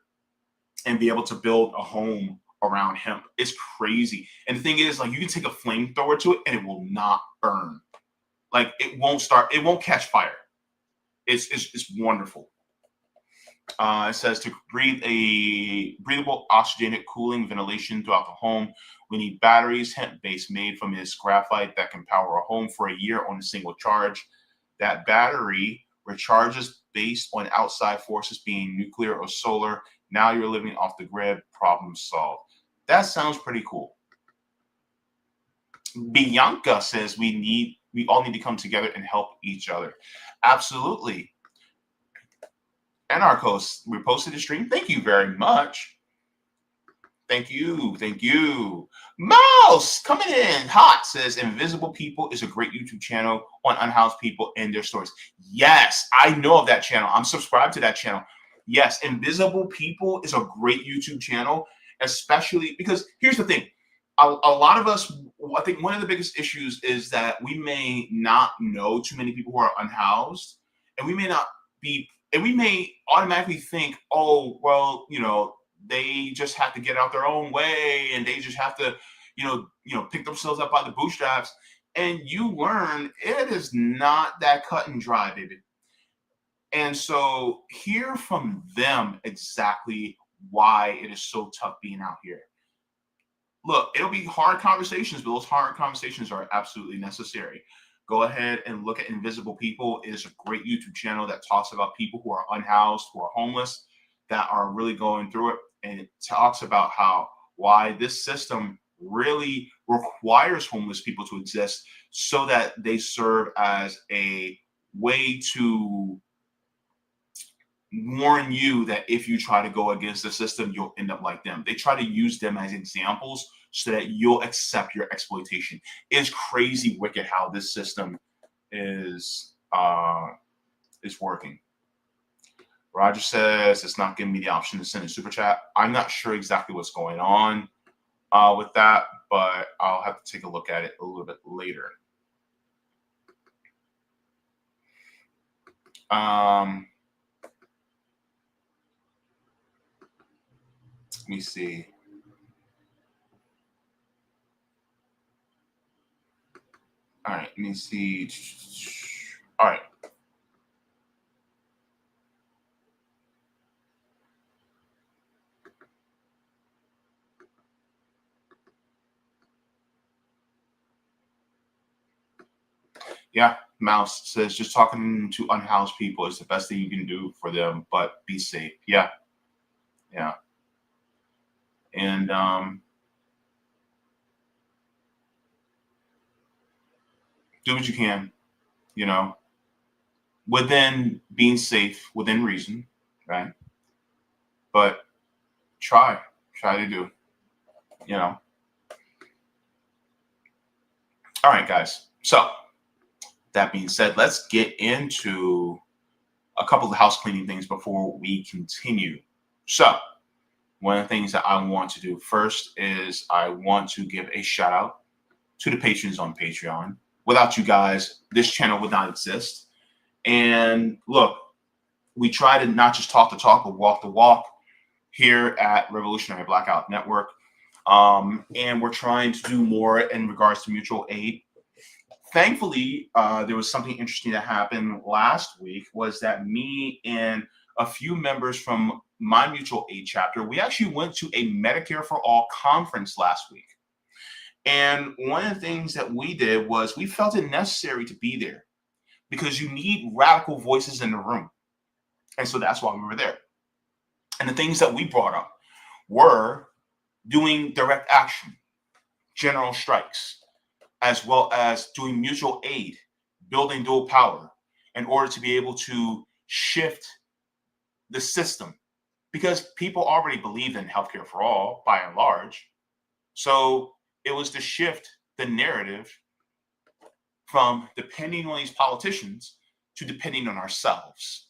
and be able to build a home around hemp. It's crazy. And the thing is, like, you can take a flamethrower to it and it will not burn. Like, it won't catch fire. It's wonderful. It says to breathe a breathable, oxygenated cooling ventilation throughout the home. We need batteries, hemp-based, made from this graphite that can power a home for a year on a single charge. That battery recharges based on outside forces being nuclear or solar, Now you're living off the grid. Problem solved. That sounds pretty cool. Bianca says we all need to come together and help each other. Absolutely. Anarchos, we posted the stream. Thank you very much. Thank you. Thank you. Mouse coming in hot says Invisible People is a great YouTube channel on unhoused people and their stories. Yes, I know of that channel. I'm subscribed to that channel. Yes, Invisible People is a great YouTube channel, especially because here's the thing. A lot of us, I think one of the biggest issues is that we may not know too many people who are unhoused, and we may automatically think, oh, well, they just have to get out their own way and they just have to, pick themselves up by the bootstraps. And you learn it is not that cut and dry, baby. And so hear from them exactly why it is so tough being out here. Look, it'll be hard conversations, but those hard conversations are absolutely necessary. Go ahead and look at Invisible People. It is a great YouTube channel that talks about people who are unhoused, who are homeless, that are really going through it. And it talks about why this system really requires homeless people to exist so that they serve as a way to warn you that if you try to go against the system, you'll end up like them. They try to use them as examples so that you'll accept your exploitation. It's crazy wicked how this system is working. Roger says it's not giving me the option to send a super chat. I'm not sure exactly what's going on with that, but I'll have to take a look at it a little bit later. Let me see. All right, let me see. All right. Yeah, Mouse says just talking to unhoused people is the best thing you can do for them, but be safe. Yeah. And do what you can, within being safe, within reason, right? But try to do, All right, guys. So that being said, let's get into a couple of house cleaning things before we continue. So one of the things that I want to do first is I want to give a shout out to the patrons on Patreon. Without you guys, this channel would not exist. And look, we try to not just talk the talk, but walk the walk here at Revolutionary Blackout Network. And we're trying to do more in regards to mutual aid. Thankfully, there was something interesting that happened last week, was that me and a few members from my mutual aid chapter, we actually went to a Medicare for All conference last week. And one of the things that we did was we felt it necessary to be there because you need radical voices in the room. And so that's why we were there. And the things that we brought up were doing direct action, general strikes, as well as doing mutual aid, building dual power in order to be able to shift the system. Because people already believe in healthcare for all, by and large. So it was to shift the narrative from depending on these politicians to depending on ourselves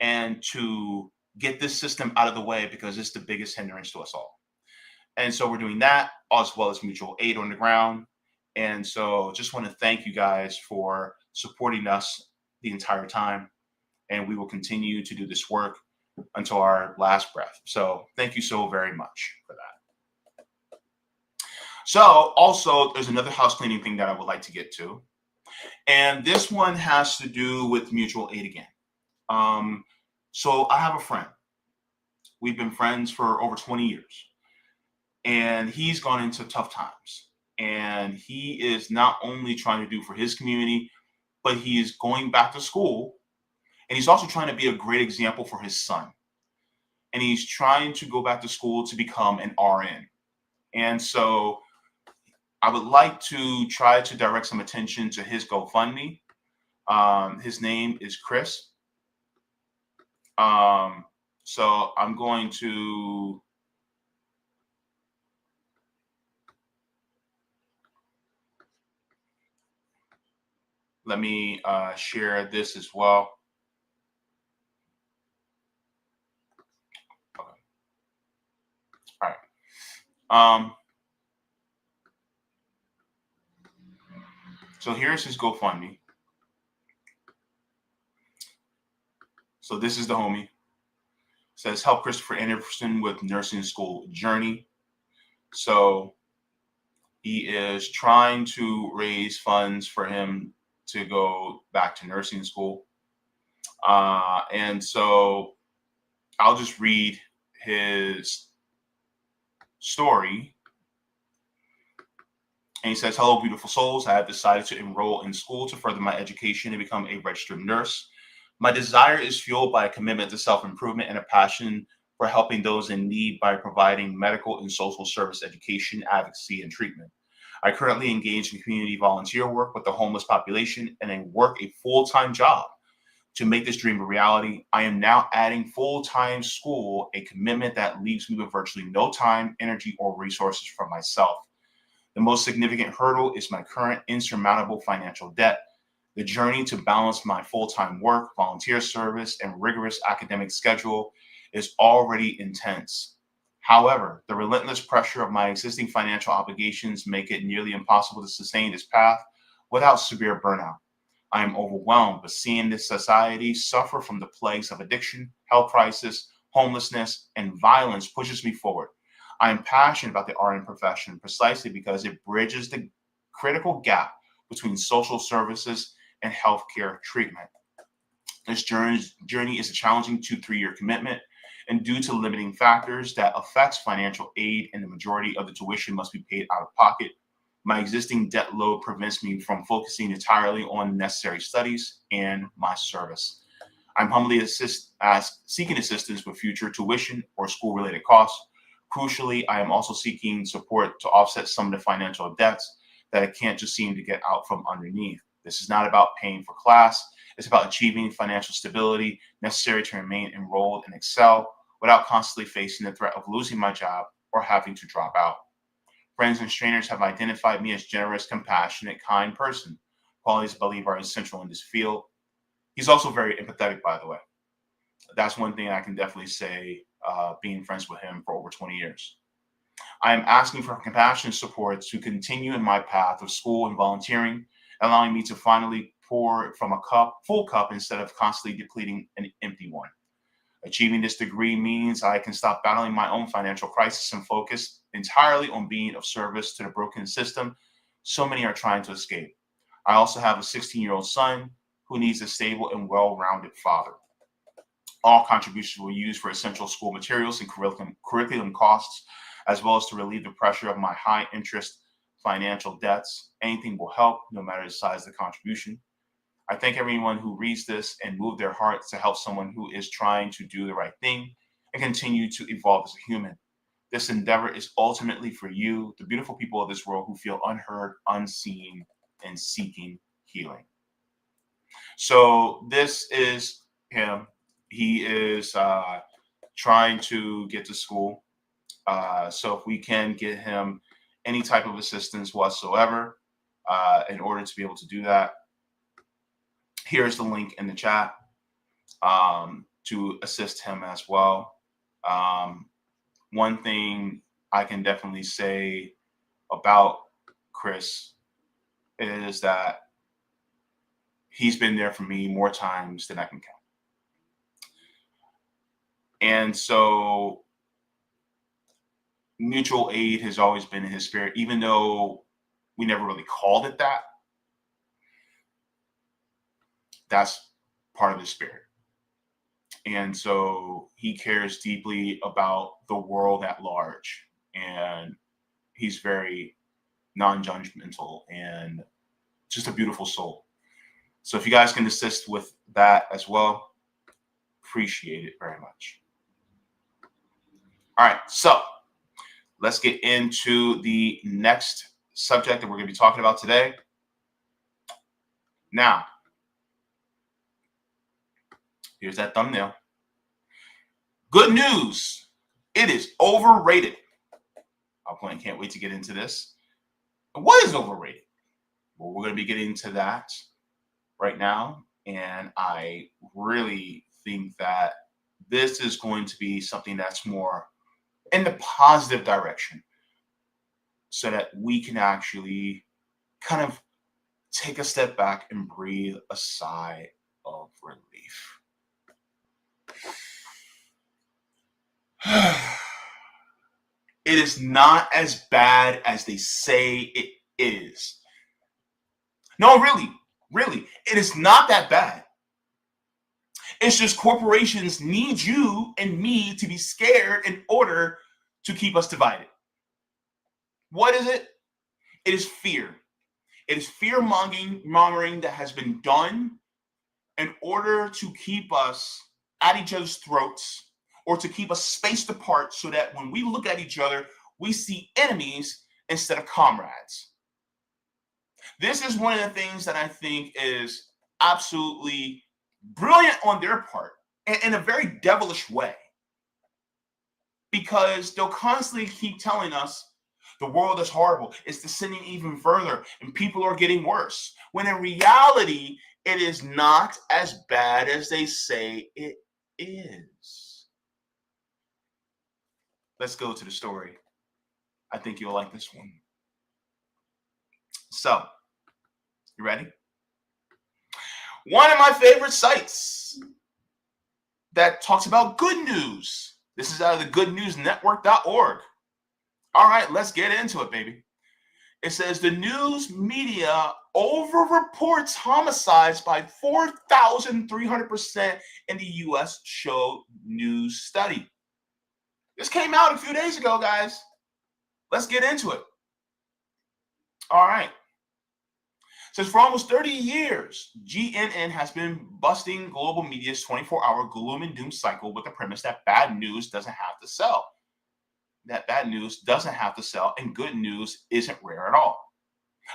and to get this system out of the way because it's the biggest hindrance to us all. And so we're doing that as well as mutual aid on the ground. And so just want to thank you guys for supporting us the entire time. And we will continue to do this work until our last breath. So thank you so very much for that. So also there's another house cleaning thing that I would like to get to. And this one has to do with mutual aid again. So I have a friend. We've been friends for over 20 years. And he's gone into tough times. And he is not only trying to do for his community, but he is going back to school. And he's also trying to be a great example for his son. and he's trying to go back to school to become an RN. And so I would like to try to direct some attention to his GoFundMe. His name is Chris. So I'm going to let me share this as well. Okay. All right. So here's his GoFundMe. So this is the homie. It says help Christopher Anderson with nursing school journey. So he is trying to raise funds for him to go back to nursing school. And so I'll just read his story. And he says, hello, beautiful souls. I have decided to enroll in school to further my education and become a registered nurse. My desire is fueled by a commitment to self-improvement and a passion for helping those in need by providing medical and social service education, advocacy, and treatment. I currently engage in community volunteer work with the homeless population and I work a full-time job. To make this dream a reality, I am now adding full-time school, a commitment that leaves me with virtually no time, energy, or resources for myself. The most significant hurdle is my current insurmountable financial debt. The journey to balance my full-time work, volunteer service, and rigorous academic schedule is already intense. However, the relentless pressure of my existing financial obligations make it nearly impossible to sustain this path without severe burnout. I am overwhelmed with seeing this society suffer from the plagues of addiction, health crisis, homelessness, and violence pushes me forward. I am passionate about the RN profession precisely because it bridges the critical gap between social services and healthcare treatment. This journey is a challenging 2-3 year commitment, and due to limiting factors that affects financial aid and the majority of the tuition must be paid out of pocket, my existing debt load prevents me from focusing entirely on necessary studies and my service. I'm humbly seeking assistance with future tuition or school-related costs. Crucially, I am also seeking support to offset some of the financial debts that I can't just seem to get out from underneath. This is not about paying for class. It's about achieving financial stability necessary to remain enrolled and excel without constantly facing the threat of losing my job or having to drop out. Friends and strangers have identified me as generous, compassionate, kind person. Qualities I believe are essential in this field. He's also very empathetic, by the way. That's one thing I can definitely say, being friends with him for over 20 years. I am asking for compassion and support to continue in my path of school and volunteering, allowing me to finally pour from a full cup instead of constantly depleting an empty one. Achieving this degree means I can stop battling my own financial crisis and focus entirely on being of service to the broken system so many are trying to escape. I also have a 16-year-old son who needs a stable and well-rounded father. All contributions will be used for essential school materials and curriculum costs, as well as to relieve the pressure of my high interest financial debts. Anything will help, no matter the size of the contribution. I thank everyone who reads this and moved their hearts to help someone who is trying to do the right thing and continue to evolve as a human. This endeavor is ultimately for you, the beautiful people of this world who feel unheard, unseen, and seeking healing. So this is him. He is trying to get to school. So if we can get him any type of assistance whatsoever in order to be able to do that, here's the link in the chat to assist him as well. One thing I can definitely say about Chris is that he's been there for me more times than I can count. And so mutual aid has always been in his spirit, even though we never really called it that. That's part of his spirit. And so he cares deeply about the world at large. And he's very non-judgmental and just a beautiful soul. So if you guys can assist with that as well, appreciate it very much. All right, so let's get into the next subject that we're going to be talking about today. Now, here's that thumbnail. Good news. It is overrated. I can't wait to get into this. What is overrated? Well, we're going to be getting into that right now. And I really think that this is going to be something that's more in the positive direction so that we can actually kind of take a step back and breathe a sigh of relief. It is not as bad as they say it is. No, really, it is not that bad. It's just corporations need you and me to be scared in order to keep us divided. What is it? It is fear. It is fear mongering that has been done in order to keep us at each other's throats or to keep us spaced apart so that when we look at each other, we see enemies instead of comrades. This is one of the things that I think is absolutely brilliant on their part in a very devilish way, because they'll constantly keep telling us the world is horrible, it's descending even further, and people are getting worse, when in reality, it is not as bad as they say it is. Let's go to the story. I think you'll like this one. So, you ready? One of my favorite sites that talks about good news. This is out of the goodnewsnetwork.org. All right, let's get into it, baby. It says the news media over-reports homicides by 4,300% in the U.S. show news study. This came out a few days ago, guys. Let's get into it. All right. Since for almost 30 years, GNN has been busting global media's 24-hour gloom and doom cycle with the premise that bad news doesn't have to sell. That bad news doesn't have to sell, and good news isn't rare at all.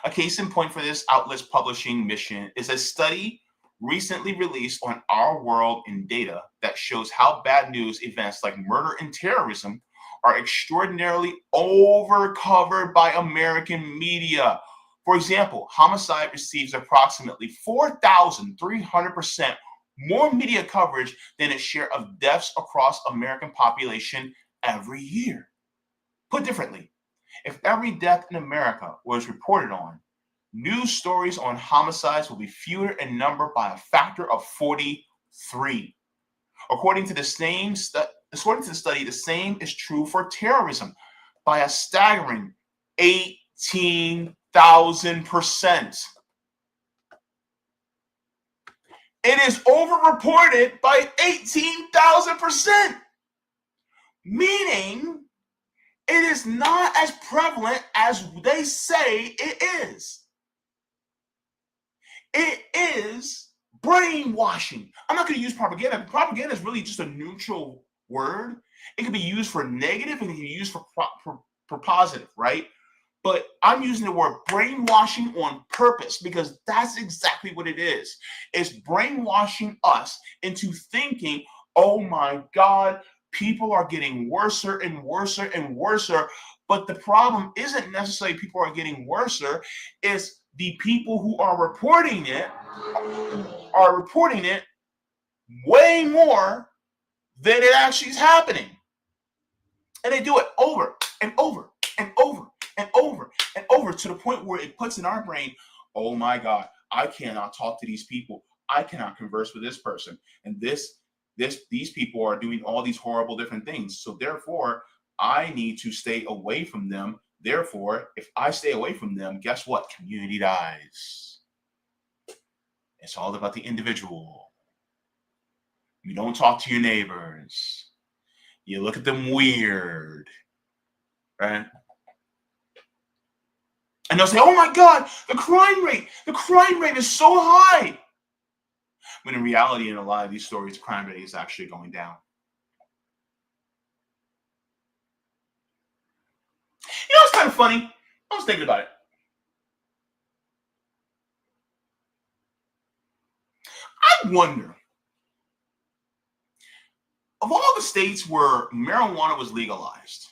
A case in point for this outlet's publishing mission is a study recently released on Our World in Data that shows how bad news events like murder and terrorism are extraordinarily overcovered by American media. For example, homicide receives approximately 4,300% more media coverage than its share of deaths across American population every year. Put differently, if every death in America was reported on, news stories on homicides will be fewer in number by a factor of 43. According to the study, the same is true for terrorism by a staggering 18,000%. It is overreported by 18,000%, meaning it is not as prevalent as they say it is. It is brainwashing. I'm not going to use propaganda. Propaganda is really just a neutral word. It can be used for negative and it can be used for positive, right? But I'm using the word brainwashing on purpose because that's exactly what it is. It's brainwashing us into thinking, oh my God, people are getting worse and worse and worse. But the problem isn't necessarily people are getting worse. It's the people who are reporting it way more than it actually is happening. And they do it over and over and over and over and over to the point where it puts in our brain, oh my God, I cannot talk to these people. I cannot converse with this person. And these people are doing all these horrible different things. So therefore, I need to stay away from them. Therefore, if I stay away from them, guess what? Community dies. It's all about the individual. You don't talk to your neighbors. You look at them weird, right? And they'll say, oh my God, the crime rate is so high. When in reality, in a lot of these stories, crime rate is actually going down. of funny. I was thinking about it. I wonder, of all the states where marijuana was legalized,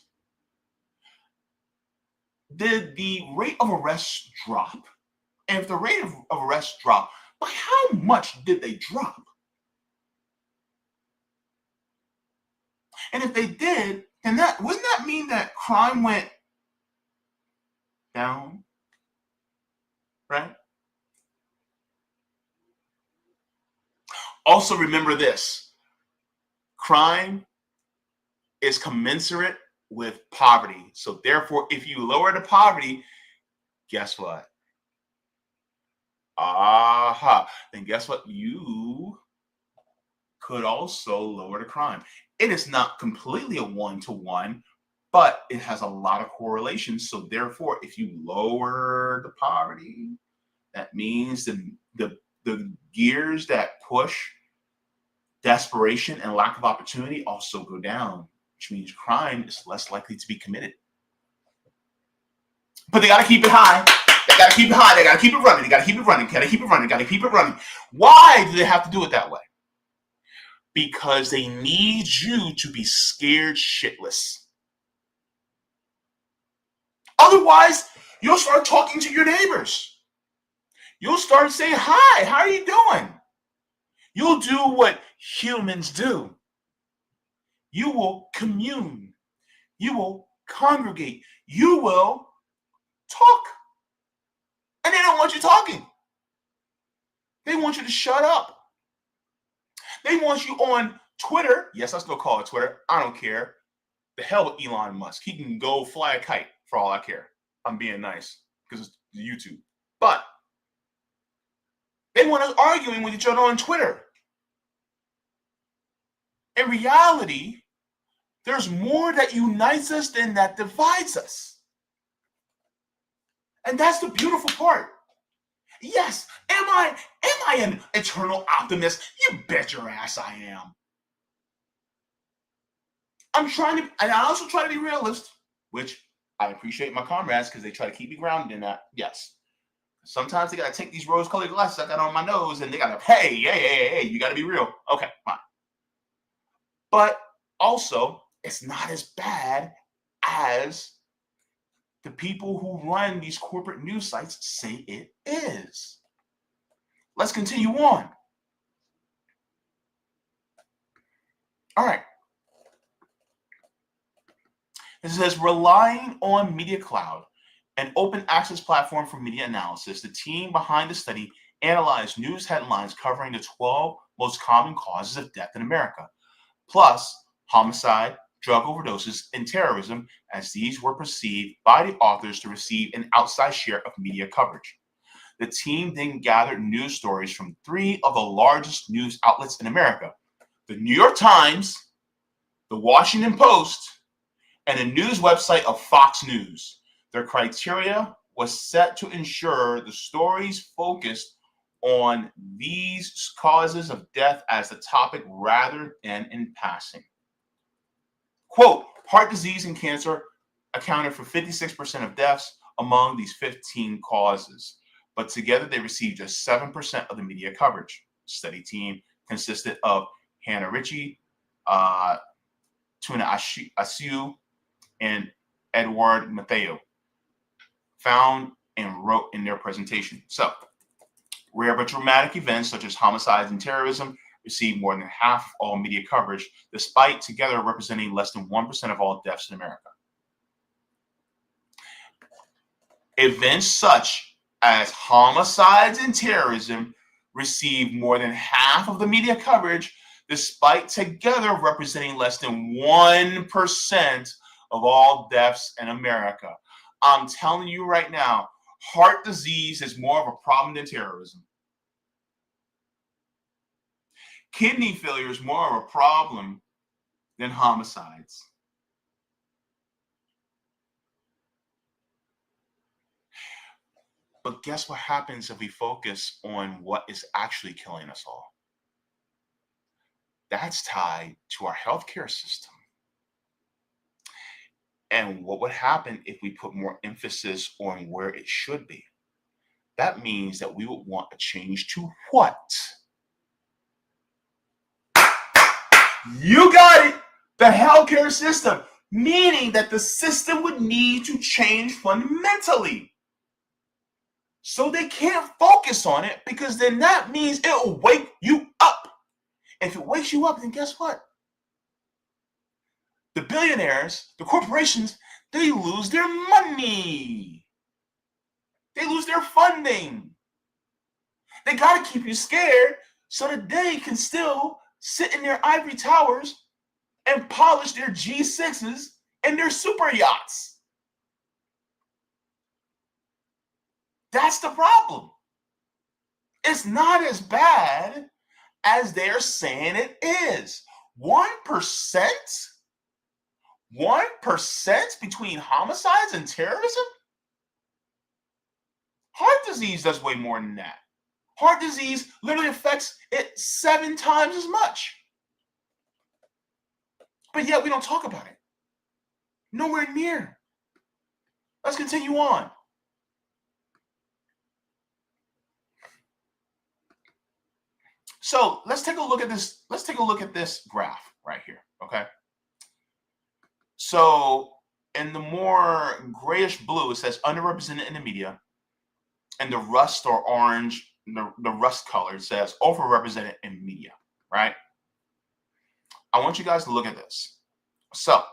did the rate of arrests drop? And if the rate of arrests dropped, by how much did they drop? And if they did, then that wouldn't that mean that crime went down, right? Also remember this: crime is commensurate with poverty. So therefore, if you lower the poverty, guess what? Then guess what? You could also lower the crime. It is not completely a one-to-one, but it has a lot of correlations. So therefore, if you lower the poverty, that means the gears that push desperation and lack of opportunity also go down, which means crime is less likely to be committed. But they got to keep it high. They got to keep it high. They got to keep it running. They got to keep it running. Got to keep it running. Got to keep it running. Why do they have to do it that way? Because they need you to be scared shitless. Otherwise, you'll start talking to your neighbors. You'll start saying, hi, how are you doing? You'll do what humans do. You will commune. You will congregate. You will talk. And they don't want you talking. They want you to shut up. They want you on Twitter. Yes, I still call it Twitter. I don't care. The hell with Elon Musk. He can go fly a kite for all I care. I'm being nice because it's YouTube. But they want us arguing with each other on Twitter. In reality, there's more that unites us than that divides us. And that's the beautiful part. Yes, am I an eternal optimist? You bet your ass I am. I'm trying to, and I also try to be realist, which I appreciate my comrades because they try to keep me grounded in that. Yes. Sometimes they got to take these rose-colored glasses I got on my nose and they got to, hey, you got to be real. Okay, fine. But also, it's not as bad as the people who run these corporate news sites say it is. Let's continue on. All right. It says, relying on Media Cloud, an open access platform for media analysis, the team behind the study analyzed news headlines covering the 12 most common causes of death in America, plus homicide, drug overdoses, and terrorism, as these were perceived by the authors to receive an outsized share of media coverage. The team then gathered news stories from 3 of the largest news outlets in America: the New York Times, the Washington Post, and the news website of Fox News. Their criteria was set to ensure the stories focused on these causes of death as the topic rather than in passing. Quote, heart disease and cancer accounted for 56% of deaths among these 15 causes, but together they received just 7% of the media coverage. The study team consisted of Hannah Ritchie, Tuna Asiu, and Edward Mateo, found and wrote in their presentation. So, rare but dramatic events such as homicides and terrorism received more than half of all media coverage, despite together representing less than 1% of all deaths in America. Events such as homicides and terrorism received more than half of the media coverage, despite together representing less than 1% of all deaths in America. I'm telling you right now, heart disease is more of a problem than terrorism. Kidney failure is more of a problem than homicides. But guess what happens if we focus on what is actually killing us all? That's tied to our healthcare system. And what would happen if we put more emphasis on where it should be? That means that we would want a change to what? You got it. The healthcare system, meaning that the system would need to change fundamentally. So they can't focus on it, because then that means it'll wake you up. If it wakes you up, then guess what? The billionaires, the corporations, they lose their money. They lose their funding. They got to keep you scared so that they can still sit in their ivory towers and polish their G6s and their super yachts. That's the problem. It's not as bad as they're saying it is. 1%? 1% between homicides and terrorism? Heart disease does way more than that. Heart disease literally affects it 7 times as much. But yet we don't talk about it. Nowhere near. Let's continue on. So let's take a look at this. Let's take a look at this graph right here. Okay. So in the more grayish blue, it says underrepresented in the media. And the rust or orange, the rust color says overrepresented in media, right? I want you guys to look at this. So it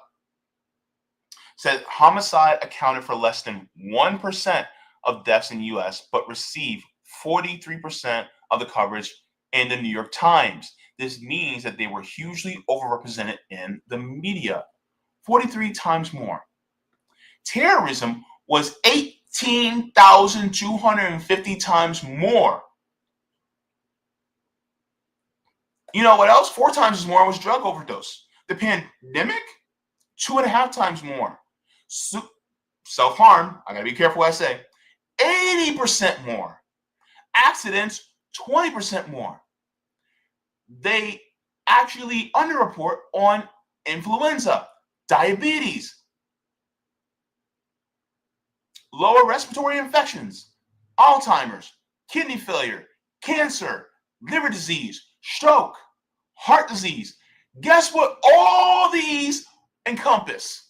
said homicide accounted for less than 1% of deaths in the US, but received 43% of the coverage in the New York Times. This means that they were hugely overrepresented in the media, 43 times more. Terrorism was 18,250 times more. You know what else? 4 times as more was drug overdose. The pandemic, 2.5 times more. Self-harm, I gotta be careful what I say, 80% more. Accidents, 20% more. They actually underreport on influenza, diabetes, lower respiratory infections, Alzheimer's, kidney failure, cancer, liver disease, stroke, heart disease. Guess what all these encompass?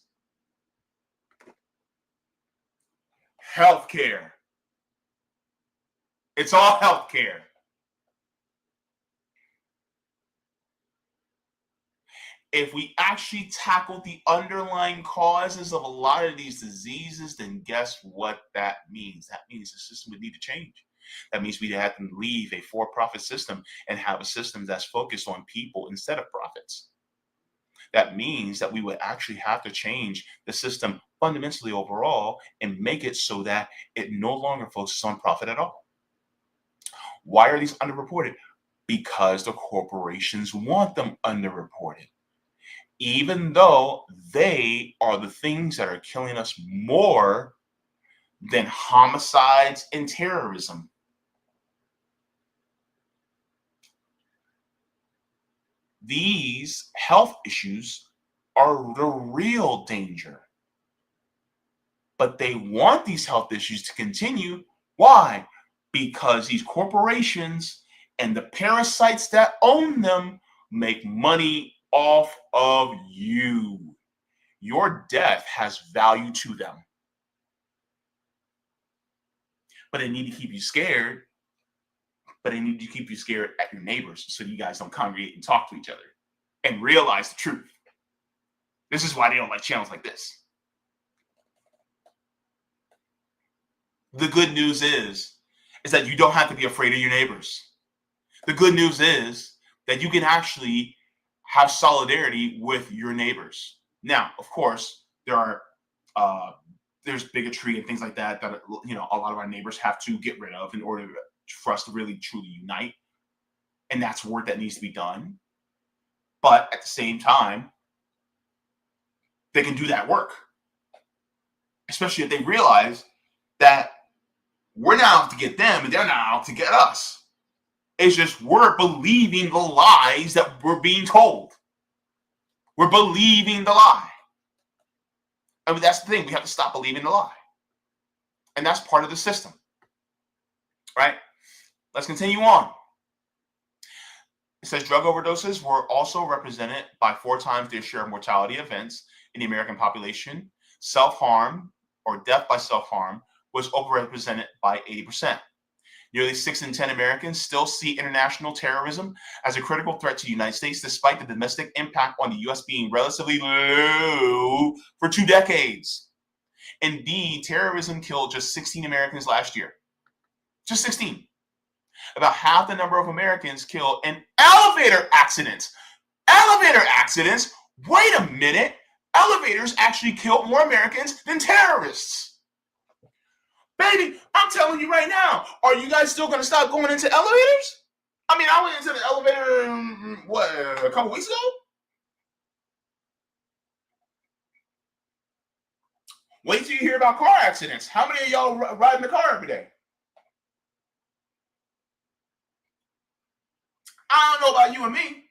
Healthcare. It's all healthcare. If we actually tackle the underlying causes of a lot of these diseases, then guess what that means? That means the system would need to change. That means we'd have to leave a for-profit system and have a system that's focused on people instead of profits. That means that we would actually have to change the system fundamentally overall and make it so that it no longer focuses on profit at all. Why are these underreported? Because the corporations want them underreported, even though they are the things that are killing us more than homicides and terrorism. These health issues are the real danger. But they want these health issues to continue. Why? Because these corporations and the parasites that own them make money off of you. Your death has value to them. But they need to keep you scared. But they need to keep you scared at your neighbors so you guys don't congregate and talk to each other and realize the truth. This is why they don't like channels like this. The good news is that you don't have to be afraid of your neighbors. The good news is that you can actually have solidarity with your neighbors. Now, of course, there's bigotry and things like that a lot of our neighbors have to get rid of in order for us to really truly unite. And that's work that needs to be done. But at the same time, they can do that work, especially if they realize that we're not out to get them and they're not out to get us. It's just we're believing the lies that we're being told. We're believing the lie. I mean, that's the thing. We have to stop believing the lie. And that's part of the system, right? Let's continue on. It says drug overdoses were also represented by 4 times their share of mortality events in the American population. Self-harm or death by self-harm was overrepresented by 80%. Nearly 6 in 10 Americans still see international terrorism as a critical threat to the United States, despite the domestic impact on the U.S. being relatively low for 2 decades. Indeed, terrorism killed just 16 Americans last year. Just 16. About half the number of Americans killed in elevator accidents. Elevator accidents? Wait a minute. Elevators actually killed more Americans than terrorists. Baby, I'm telling you right now, are you guys still going to stop going into elevators? I mean, I went into the elevator, a couple weeks ago? Wait till you hear about car accidents. How many of y'all ride in the car every day? I don't know about you and me,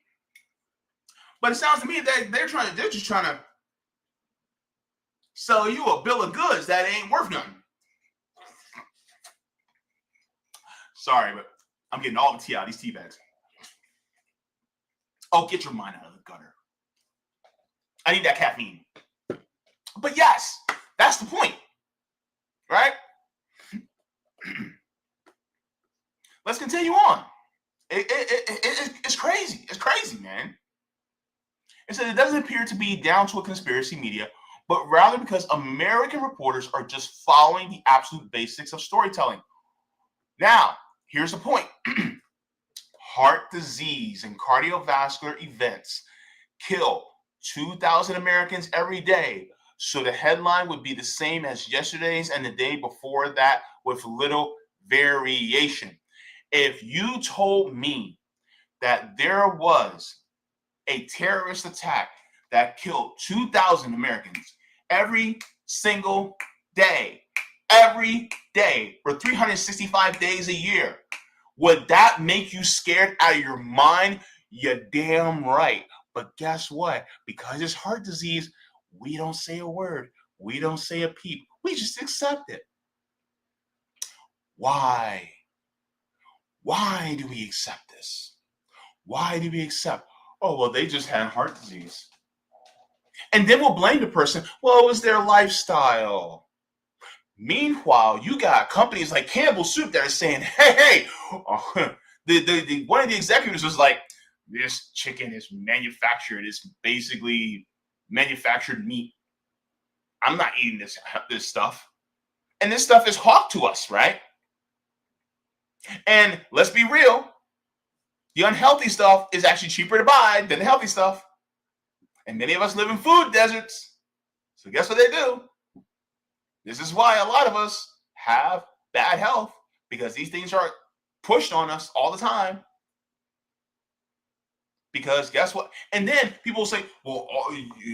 but it sounds to me that they're just trying to sell you a bill of goods that ain't worth nothing. Sorry, but I'm getting all the tea out of these tea bags. Oh, get your mind out of the gutter. I need that caffeine. But yes, that's the point, right? Let's continue on. It's crazy. It's crazy, man. It said it doesn't appear to be down to a conspiracy media, but rather because American reporters are just following the absolute basics of storytelling. Now, here's the point. Heart disease and cardiovascular events kill 2,000 Americans every day. So the headline would be the same as yesterday's and the day before that with little variation. If you told me that there was a terrorist attack that killed 2,000 Americans every single day, for 365 days a year, would that make you scared out of your mind? You're damn right. But guess what? Because it's heart disease, we don't say a word. We don't say a peep. We just accept it. Why? Why do we accept this? Why do we accept? Oh, well, they just had heart disease. And then we'll blame the person. Well, it was their lifestyle. Meanwhile, you got companies like Campbell Soup that are saying, hey, one of the executives was like, this chicken is manufactured. It's basically manufactured meat. I'm not eating this stuff. And this stuff is hawked to us, right? And let's be real. The unhealthy stuff is actually cheaper to buy than the healthy stuff. And many of us live in food deserts. So guess what they do? This is why a lot of us have bad health, because these things are pushed on us all the time. Because guess what? And then people will say, well,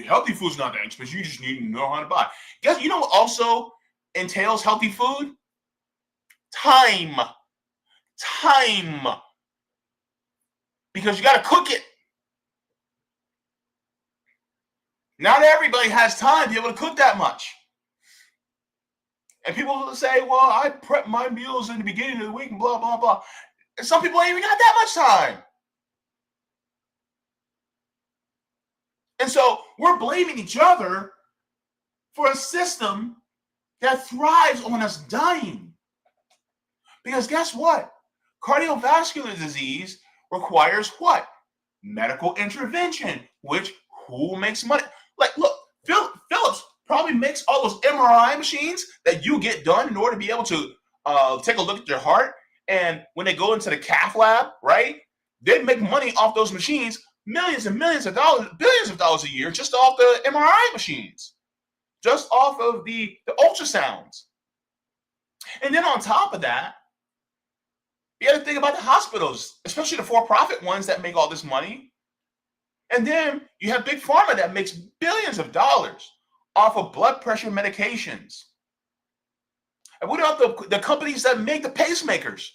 healthy food's not that expensive. You just need to know how to buy. Guess you know what also entails healthy food? Time. Because you got to cook it. Not everybody has time to be able to cook that much. And people will say, well, I prep my meals in the beginning of the week and blah, blah, blah. And some people ain't even got that much time. And so we're blaming each other for a system that thrives on us dying. Because guess what? Cardiovascular disease requires what? Medical intervention, which who makes money? Like, look, Philips probably makes all those MRI machines that you get done in order to be able to take a look at your heart. And when they go into the cath lab, right, they make money off those machines, millions and millions of dollars, billions of dollars a year, just off the MRI machines, just off of the ultrasounds. And then on top of that, you got to think about the hospitals, especially the for-profit ones that make all this money. And then you have Big Pharma that makes billions of dollars off of blood pressure medications. And what about the companies that make the pacemakers?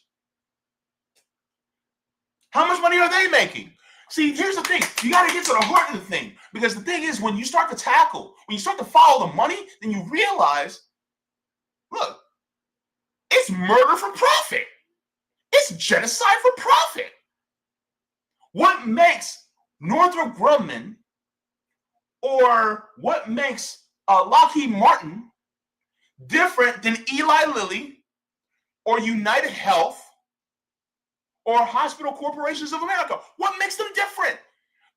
How much money are they making? See, here's the thing. You got to get to the heart of the thing. Because the thing is, when you start to tackle, when you start to follow the money, then you realize, look, it's murder for profit. It's genocide for profit. What makes Northrop Grumman or what makes Lockheed Martin different than Eli Lilly or United Health or Hospital Corporations of America? What makes them different?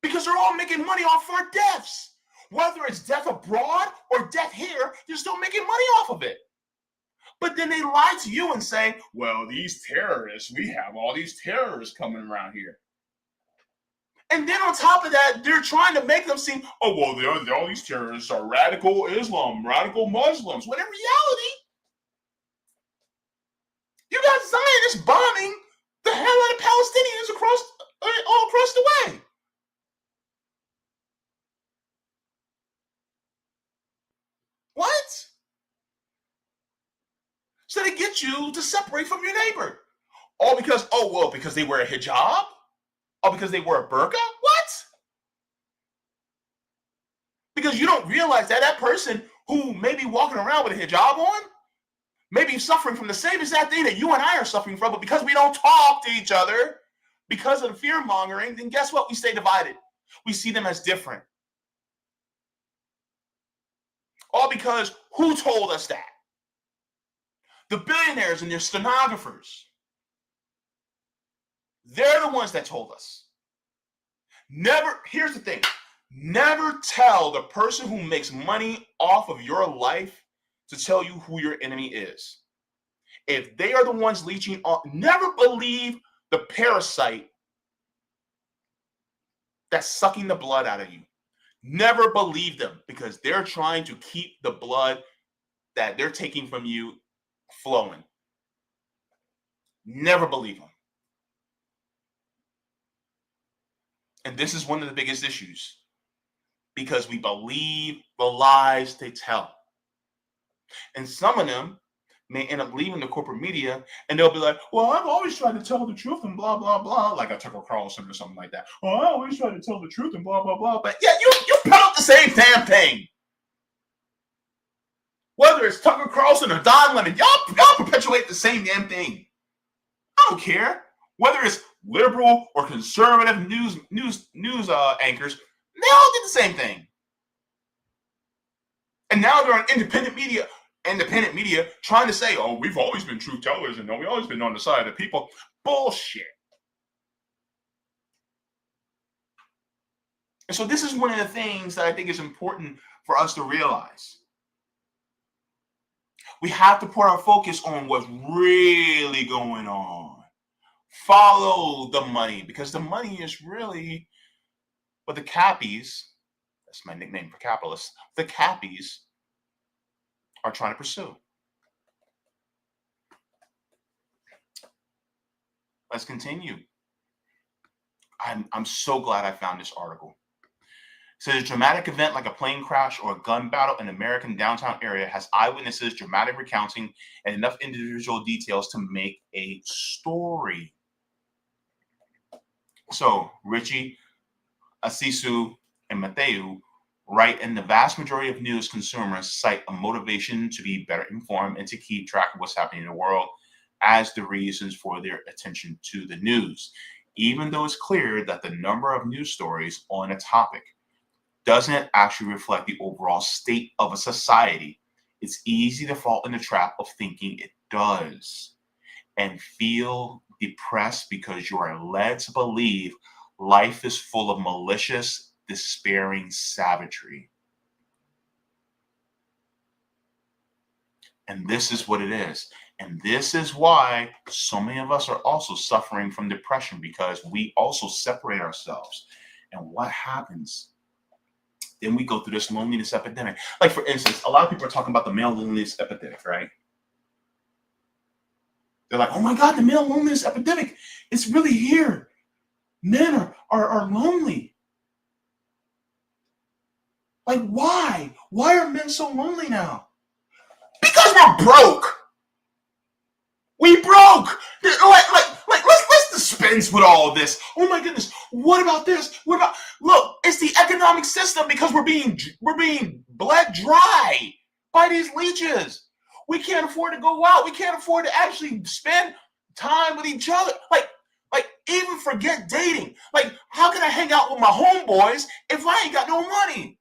Because they're all making money off our deaths. Whether it's death abroad or death here, they're still making money off of it. But then they lie to you and say, well, these terrorists, we have all these terrorists coming around here. And then on top of that, they're trying to make them seem, oh, well, all these terrorists are radical Islam, radical Muslims. When in reality, you got Zionists bombing the hell out of Palestinians all across the way. What? So they get you to separate from your neighbor. All because, because they wear a hijab? Or because they wear a burqa? What? Because you don't realize that person who may be walking around with a hijab on may be suffering from the same exact thing that you and I are suffering from, but because we don't talk to each other, because of the fear mongering, then guess what? We stay divided. We see them as different. All because who told us that? The billionaires and their stenographers. They're the ones that told us. Here's the thing. Never tell the person who makes money off of your life to tell you who your enemy is. If they are the ones leeching on, never believe the parasite that's sucking the blood out of you. Never believe them, because they're trying to keep the blood that they're taking from you flowing. Never believe them. And this is one of the biggest issues, because we believe the lies they tell. And some of them may end up leaving the corporate media, and they'll be like, well, I've always tried to tell the truth and blah, blah, blah, like a Tucker Carlson or something like that. Well, I always try to tell the truth and blah, blah, blah. But yeah, you peddle the same damn thing. Whether it's Tucker Carlson or Don Lemon, y'all perpetuate the same damn thing. I don't care. Whether it's liberal or conservative news anchors, they all did the same thing. And now they're on independent media trying to say, oh, we've always been truth tellers and we've always been on the side of the people. Bullshit. And so this is one of the things that I think is important for us to realize. We have to put our focus on what's really going on. Follow the money, because the money is really what the cappies, that's my nickname for capitalists, the cappies are trying to pursue. Let's continue. I'm so glad I found this article. It says a dramatic event like a plane crash or a gun battle in American downtown area has eyewitnesses, dramatic recounting, and enough individual details to make a story. So Richie, Asisu, and Matthew write, and the vast majority of news consumers cite a motivation to be better informed and to keep track of what's happening in the world as the reasons for their attention to the news. Even though it's clear that the number of news stories on a topic doesn't actually reflect the overall state of a society, it's easy to fall in the trap of thinking it does and feel depressed because you are led to believe life is full of malicious, despairing savagery. And this is what it is. And this is why so many of us are also suffering from depression, because we also separate ourselves. And what happens? Then we go through this loneliness epidemic. Like, for instance, a lot of people are talking about the male loneliness epidemic, right? They're like, oh my God, the male loneliness epidemic, it's really here. Men are lonely. Like, why? Why are men so lonely now? Because we're broke. We broke. Let's dispense with all of this. Oh my goodness, what about this? What about, look, it's the economic system because we're being bled dry by these leeches. We can't afford to go out. We can't afford to actually spend time with each other. Like even forget dating. Like, how can I hang out with my homeboys if I ain't got no money?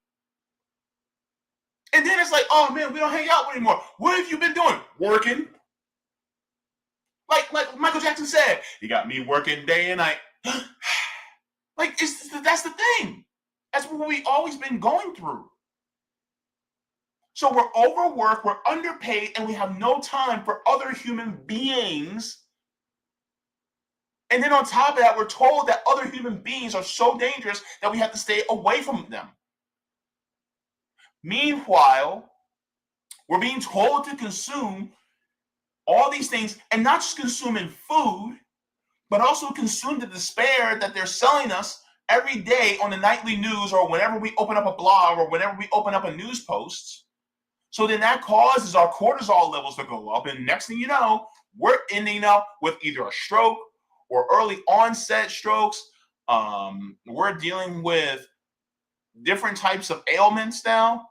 And then it's like, oh man, we don't hang out anymore. What have you been doing? Working. Like Michael Jackson said, you got me working day and night. Like, that's the thing. That's what we've always been going through. So we're overworked, we're underpaid, and we have no time for other human beings. And then on top of that, we're told that other human beings are so dangerous that we have to stay away from them. Meanwhile, we're being told to consume all these things, and not just consuming food, but also consume the despair that they're selling us every day on the nightly news, or whenever we open up a blog, or whenever we open up a news post. So then that causes our cortisol levels to go up, and next thing you know, we're ending up with either a stroke or early onset strokes. We're dealing with different types of ailments now.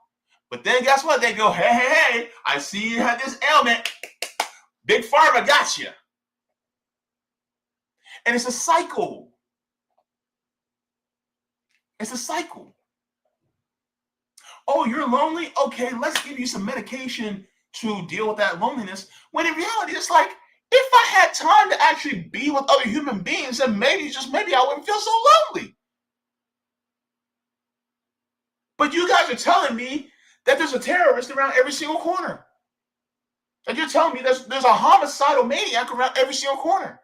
But then guess what? They go, hey, I see you had this ailment. Big Pharma got you. And it's a cycle. It's a cycle. Oh, you're lonely? Okay, let's give you some medication to deal with that loneliness. When in reality, it's like, if I had time to actually be with other human beings, then maybe I wouldn't feel so lonely. But you guys are telling me that there's a terrorist around every single corner. And you're telling me there's a homicidal maniac around every single corner.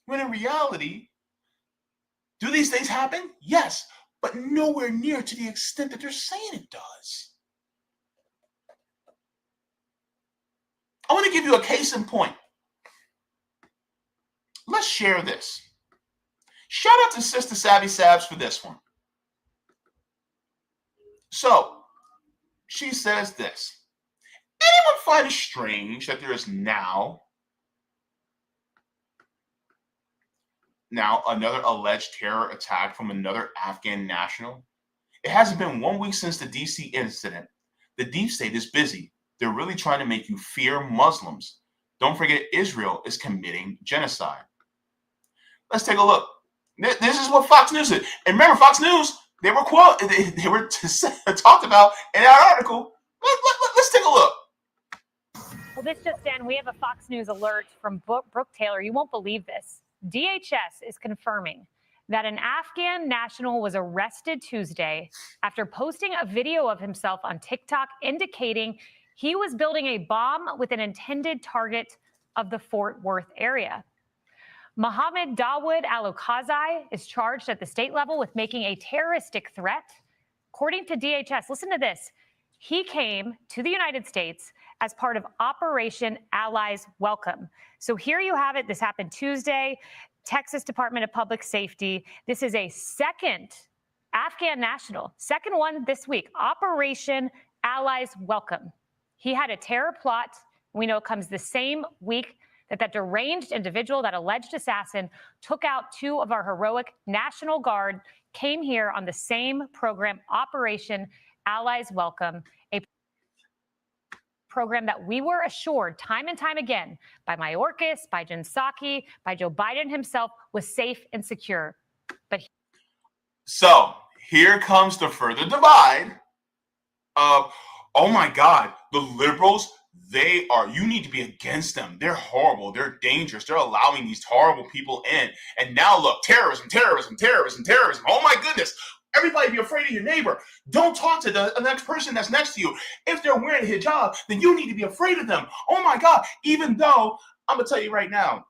When in reality, do these things happen? Yes, but nowhere near to the extent that they're saying it does. I want to give you a case in point. Let's share this. Shout out to Sister Savvy Sabs for this one. So, she says this. Anyone find it strange that there is now another alleged terror attack from another Afghan national? It hasn't been 1 week since the DC incident. The deep state is busy. They're really trying to make you fear Muslims. Don't forget, Israel is committing genocide. Let's take a look. This is what Fox News did. And remember, Fox News, they were talked about in that article. Let's take a look. Well, this just in, we have a Fox News alert from Brooke Taylor. You won't believe this. DHS is confirming that an Afghan national was arrested Tuesday after posting a video of himself on TikTok indicating he was building a bomb with an intended target of the Fort Worth area. Mohammed Dawood Al-Okazai is charged at the state level with making a terroristic threat. According to DHS, listen to this. He came to the United States as part of Operation Allies Welcome. So here you have it. This happened Tuesday. Texas Department of Public Safety. This is a second Afghan national, second one this week. Operation Allies Welcome. He had a terror plot. We know it comes the same week that deranged individual, that alleged assassin, took out 2 of our heroic National Guard, came here on the same program, Operation Allies Welcome, a program that we were assured time and time again by Mayorkas, by Jen Psaki, by Joe Biden himself was safe and secure. So here comes the further divide of, oh my God, the liberals, you need to be against them. They're horrible. They're dangerous. They're allowing these horrible people in. And now look, terrorism. Oh my goodness. Everybody be afraid of your neighbor. Don't talk to the next person that's next to you. If they're wearing a hijab, then you need to be afraid of them. Oh my God. Even though, I'm going to tell you right now,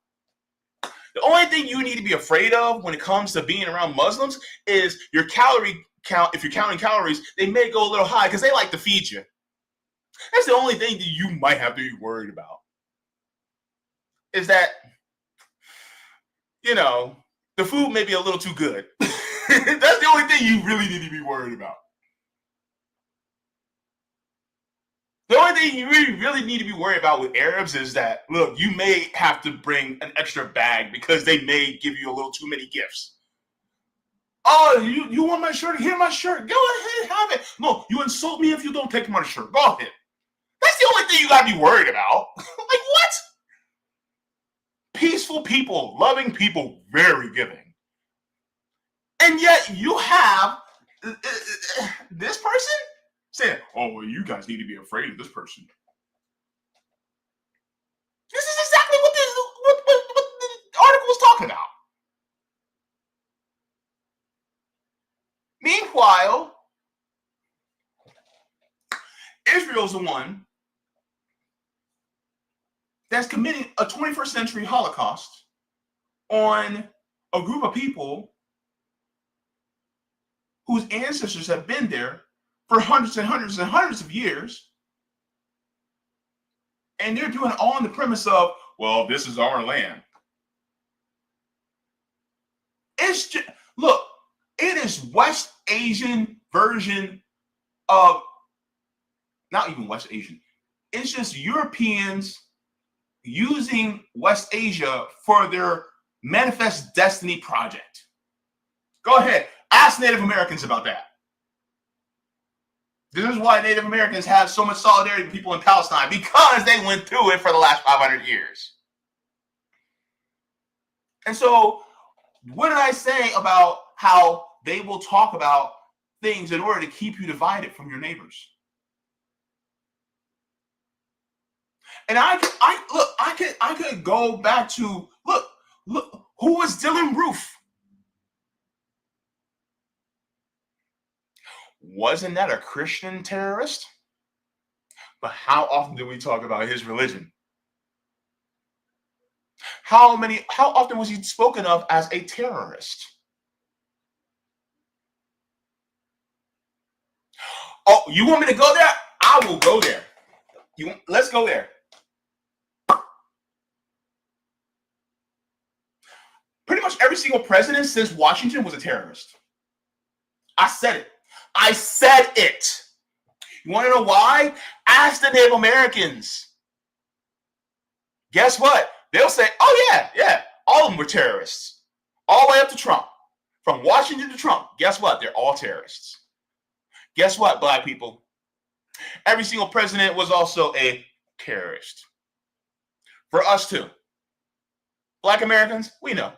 the only thing you need to be afraid of when it comes to being around Muslims is your calorie count. If you're counting calories, they may go a little high because they like to feed you. That's the only thing that you might have to be worried about. Is that, the food may be a little too good. That's the only thing you really need to be worried about. The only thing you really need to be worried about with Arabs is that, look, you may have to bring an extra bag because they may give you a little too many gifts. Oh, you want my shirt? Here, my shirt. Go ahead, have it. No, you insult me if you don't take my shirt. Go ahead. That's the only thing you got to be worried about. Like, what? Peaceful people, loving people, very giving. And yet you have this person saying, oh, well, you guys need to be afraid of this person. This is exactly what the article was talking about. Meanwhile, Israel's the one that's committing a 21st century Holocaust on a group of people whose ancestors have been there for hundreds and hundreds and hundreds of years. And they're doing it all on the premise of, well, this is our land. It's just, look, it is West Asian version of, not even West Asian, it's just Europeans using West Asia for their Manifest Destiny project. Go ahead, ask Native Americans about that. This is why Native Americans have so much solidarity with people in Palestine, because they went through it for the last 500 years. And so, what did I say about how they will talk about things in order to keep you divided from your neighbors? And I could go back to look, who was Dylan Roof? Wasn't that a Christian terrorist? But how often do we talk about his religion? How often was he spoken of as a terrorist? Oh, you want me to go there? I will go there. Let's go there. Pretty much every single president since Washington was a terrorist. I said it. I said it. You want to know why? Ask the Native Americans. Guess what? They'll say, oh, yeah, all of them were terrorists. All the way up to Trump. From Washington to Trump. Guess what? They're all terrorists. Guess what, Black people? Every single president was also a terrorist. For us too. Black Americans, we know.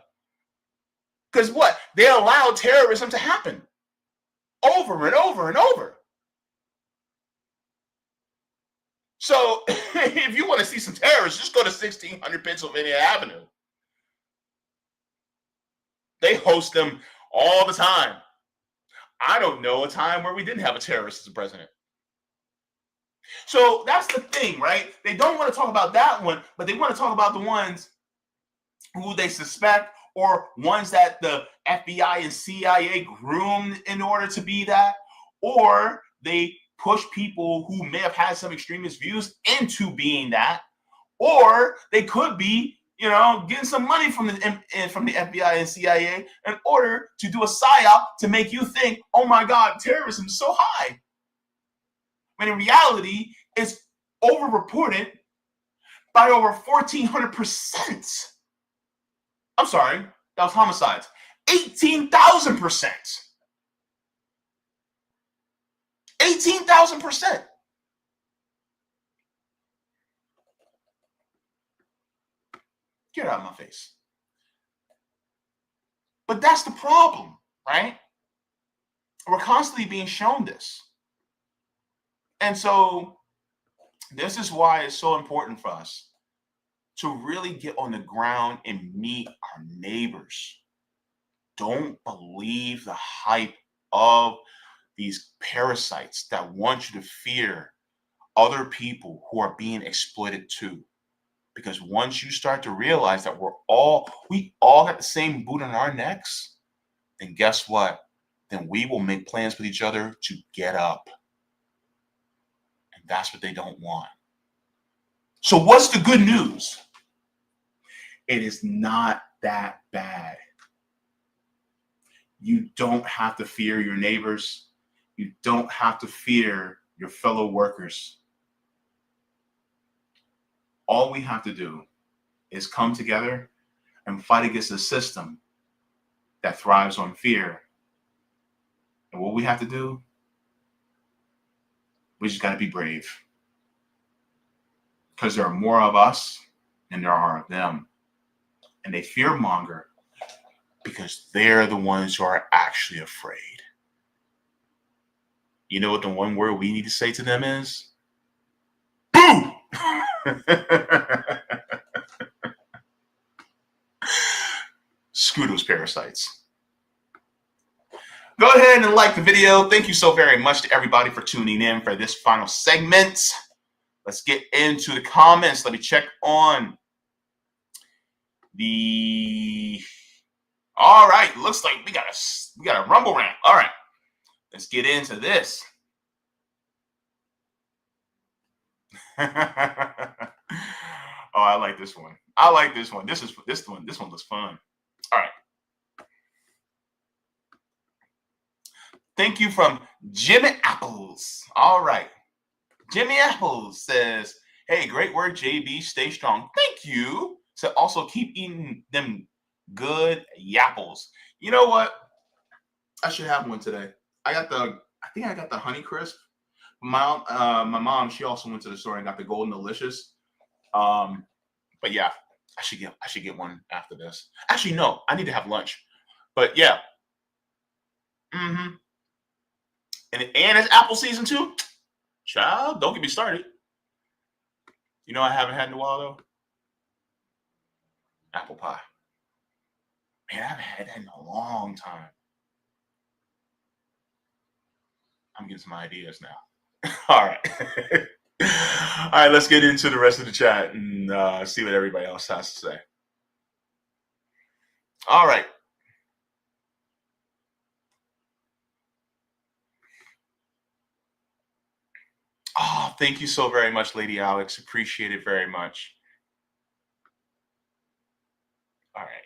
Because what? They allowed terrorism to happen. Over and over and over. So if you want to see some terrorists, just go to 1600 Pennsylvania Avenue. They host them all the time. I don't know a time where we didn't have a terrorist as a president. So that's the thing, right? They don't want to talk about that one, but they want to talk about the ones who they suspect or ones that the FBI and CIA groomed in order to be that, or they push people who may have had some extremist views into being that, or they could be, getting some money from the FBI and CIA in order to do a psyop to make you think, oh my God, terrorism is so high. When in reality, it's overreported by over 1,400%. I'm sorry, that was homicides. 18,000%. 18,000%. Get out of my face. But that's the problem, right? We're constantly being shown this. And so this is why it's so important for us to really get on the ground and meet our neighbors. Don't believe the hype of these parasites that want you to fear other people who are being exploited too. Because once you start to realize that we all got the same boot on our necks, then guess what? Then we will make plans with each other to get up. And that's what they don't want. So what's the good news? It is not that bad. You don't have to fear your neighbors. You don't have to fear your fellow workers. All we have to do is come together and fight against a system that thrives on fear. And what we have to do, we just got to be brave. Because there are more of us than there are of them. And they fear monger because they're the ones who are actually afraid. You know what the one word we need to say to them is? Boo! Screw those parasites. Go ahead and like the video. Thank you so very much to everybody for tuning in for this final segment. Let's get into the comments. Let me check on the... All right, looks like we got a rumble rant. All right, let's get into this. Oh, I like this one. I like this one. This one looks fun. All right. Thank you from Jimmy Apples. All right. Jimmy Apples says, hey, great work, Jaybe. Stay strong. Thank you. So also keep eating them good yapples. You know what? I should have one today. I think I got the Honey Crisp. My mom, she also went to the store and got the Golden Delicious. But yeah, I should get one after this. Actually, no, I need to have lunch. But yeah. Mm-hmm. And it's apple season too. Child, don't get me started. You know I haven't had in a while though? Apple pie. Man, I haven't had that in a long time. I'm getting some ideas now. All right. All right, let's get into the rest of the chat and see what everybody else has to say. All right. Oh, thank you so very much, Lady Alex. Appreciate it very much. All right.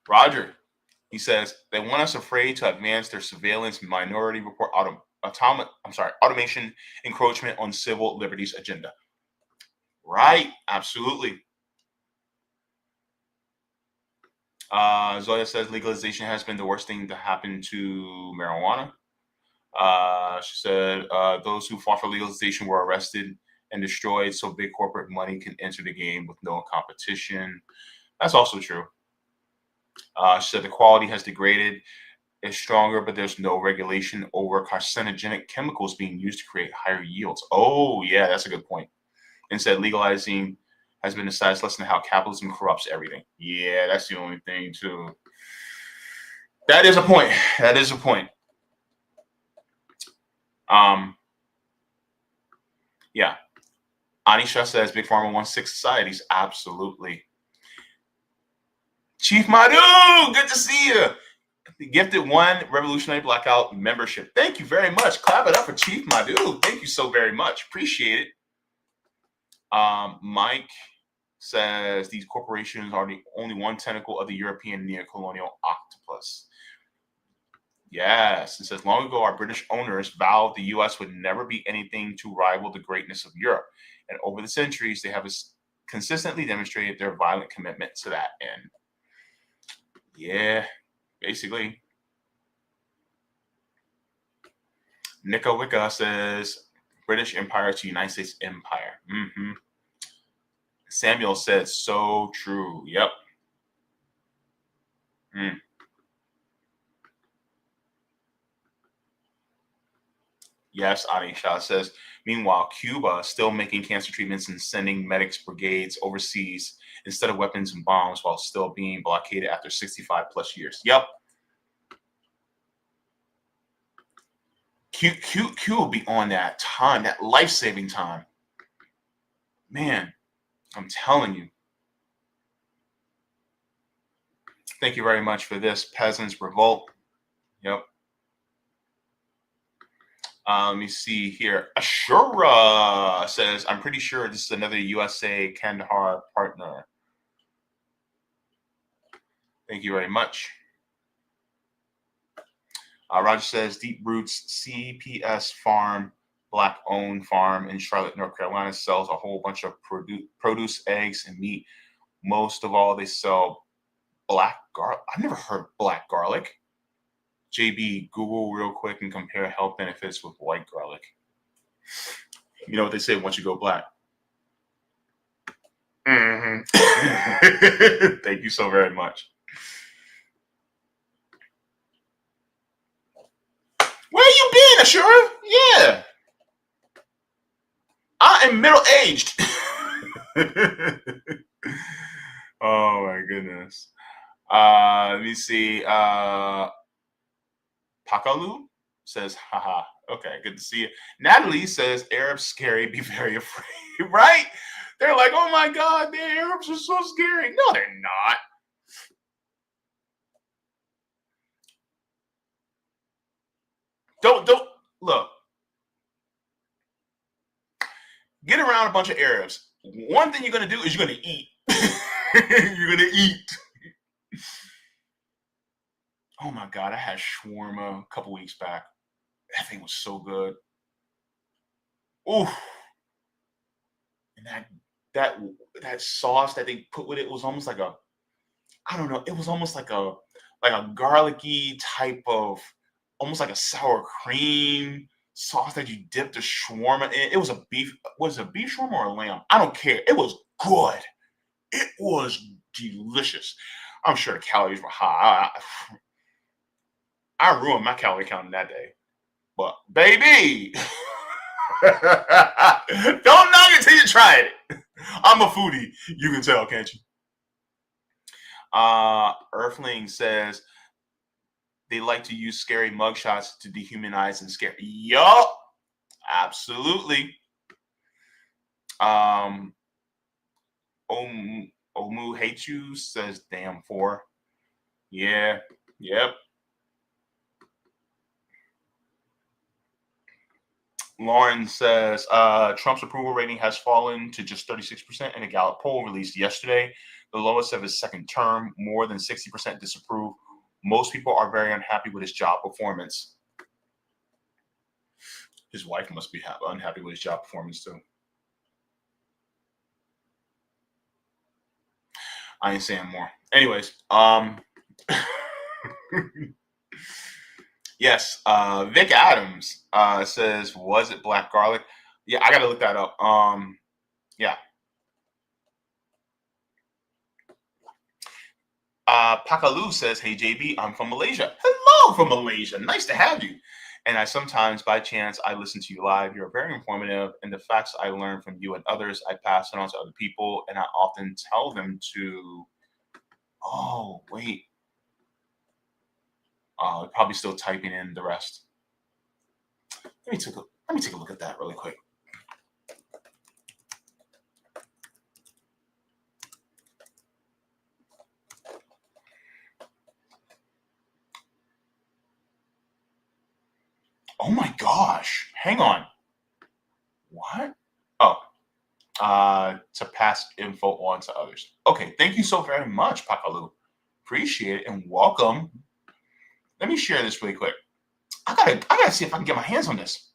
Roger, he says, they want us afraid to advance their surveillance minority report automation encroachment on civil liberties agenda. Right, absolutely. Zoya says legalization has been the worst thing to happen to marijuana. She said those who fought for legalization were arrested and destroyed so big corporate money can enter the game with no competition. That's also true. She said the quality has degraded. It's stronger, but there's no regulation over carcinogenic chemicals being used to create higher yields. Oh, yeah, that's a good point. Instead, legalizing has been decided to listen to how capitalism corrupts everything. Yeah, that's the only thing, too. That is a point. That is a point. Yeah. Anisha says Big Pharma wants 6 societies. Absolutely. Chief Madhu, good to see you. Gifted 1 Revolutionary Blackout membership. Thank you very much. Clap it up for Chief Madhu. Thank you so very much. Appreciate it. Mike says these corporations are the only one tentacle of the European neocolonial octopus. Yes, it says long ago our British owners vowed the U.S. would never be anything to rival the greatness of Europe. And over the centuries, they have consistently demonstrated their violent commitment to that end. Yeah, basically. Nika Wicca says British Empire to United States Empire. Mm-hmm. Samuel said so true. Yep. Yes, Anisha says, meanwhile, Cuba still making cancer treatments and sending medics brigades overseas instead of weapons and bombs while still being blockaded after 65 plus years. Yep. Q will be on that time, that life-saving time. Man, I'm telling you. Thank you very much for this, Peasants Revolt. Yep. Let me see here. Ashura says, I'm pretty sure this is another USA Kandahar partner. Thank you very much. Roger says Deep Roots CPS Farm, black-owned farm in Charlotte, North Carolina, sells a whole bunch of produce, eggs, and meat. Most of all, they sell black garlic. I've never heard of black garlic. Jaybe, Google real quick and compare health benefits with white garlic. You know what they say once you go black. Mm-hmm. Thank you so very much. Where you been, Ashura? Yeah. I am middle-aged. Oh my goodness. Let me see. Pakalu says, haha. Okay, good to see you. Natalie says, Arabs scary, be very afraid. Right? They're like, oh my God, the Arabs are so scary. No, they're not. Don't look. Get around a bunch of Arabs. One thing you're gonna do is you're gonna eat. You're gonna eat. Oh my God, I had shawarma a couple weeks back. That thing was so good. Ooh. And that sauce that they put with it was almost like I don't know, it was almost like a garlicky type of, almost like a sour cream sauce that you dipped the shawarma in. It was a beef shawarma or a lamb? I don't care. It was good. It was delicious. I'm sure the calories were high. I ruined my calorie counting that day. But baby, don't knock it till you try it. I'm a foodie. You can tell, can't you? Earthling says they like to use scary mugshots to dehumanize and scare. Yup, absolutely. Omu hates you says damn four. Yeah, yep. Lauren says Trump's approval rating has fallen to just 36% in a Gallup poll released yesterday, the lowest of his second term. More than 60% disapprove. Most people are very unhappy with his job performance. His wife must be unhappy with his job performance too. I ain't saying more. Anyways, yes, Vic Adams says, was it black garlic? Yeah, I gotta look that up. Yeah. Pakalu says, hey JB, I'm from Malaysia. Hello from Malaysia. Nice to have you. And I sometimes, by chance, I listen to you live. You're very informative, and the facts I learn from you and others, I pass it on to other people, and I often tell them to. Oh wait, probably still typing in the rest. Let me take a look at that really quick. Oh my gosh, hang on. What? Oh, to pass info on to others. Okay, thank you so very much, Pakalu. Appreciate it and welcome. Let me share this really quick. I gotta see if I can get my hands on this.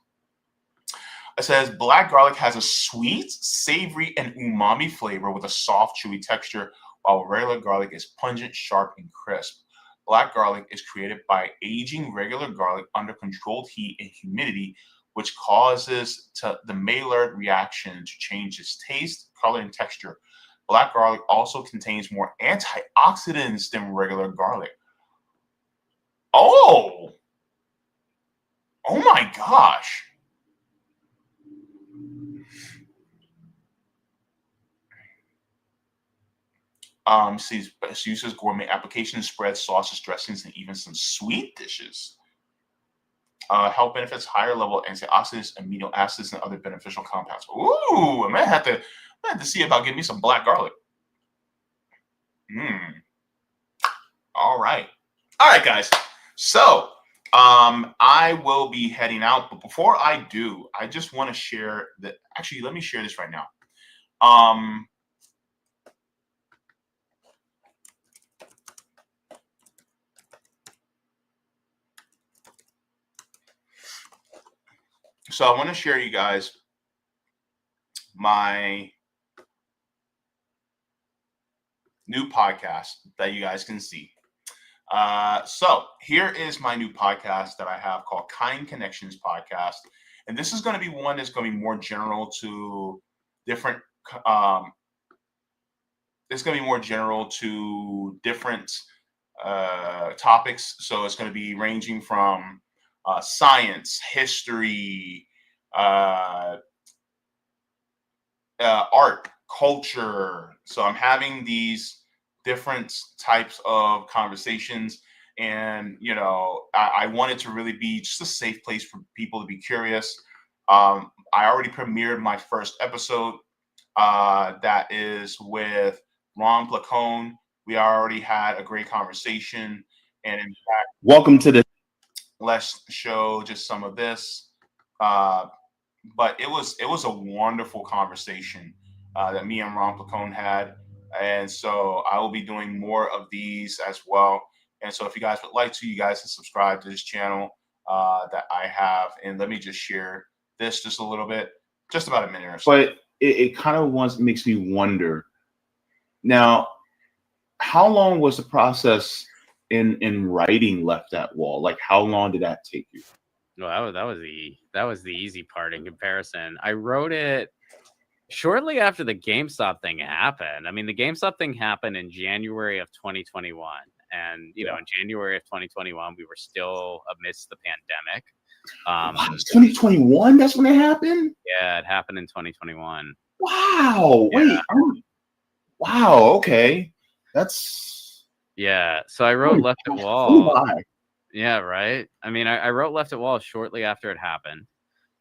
It says black garlic has a sweet, savory, and umami flavor with a soft, chewy texture, while regular garlic is pungent, sharp, and crisp. Black garlic is created by aging regular garlic under controlled heat and humidity, which causes the Maillard reaction to change its taste, color, and texture. Black garlic also contains more antioxidants than regular garlic. Oh my gosh. Sees best uses gourmet applications, spreads, sauces, dressings, and even some sweet dishes. Health benefits, higher level antioxidants, amino acids, and other beneficial compounds. Ooh, I might have to see about getting me some black garlic. All right, guys. So, I will be heading out, but before I do, I just want to share that. Actually, let me share this right now. So I want to share you guys my new podcast that you guys can see. So here is my new podcast that I have called Kind Connections Podcast. And this is going to be one that's going to be more general to different, it's going to be more general to different topics. So it's going to be ranging from science, history, art, culture. So I'm having these different types of conversations. And, I want it to really be just a safe place for people to be curious. I already premiered my first episode that is with Ron Placone. We already had a great conversation. And in fact, welcome to the let's show just some of this. But it was a wonderful conversation that me and Ron Placone had, and so I will be doing more of these as well. And so if you guys would like to, you guys can subscribe to this channel that I have. And let me just share this just a little bit, just about a minute or so. But it kind of makes me wonder. Now, how long was the process in writing Left That Wall? Like, how long did that take you? Well, that was the easy part in comparison. I wrote it shortly after the GameStop thing happened. I mean, the GameStop thing happened in January of 2021. And, in January of 2021, we were still amidst the pandemic. 2021? That's when it happened? Yeah, it happened in 2021. Wow. Yeah. Wait. Wow. Okay. That's... Yeah. So I wrote Left That Wall. Yeah, right. I mean, I wrote Left That Wall shortly after it happened.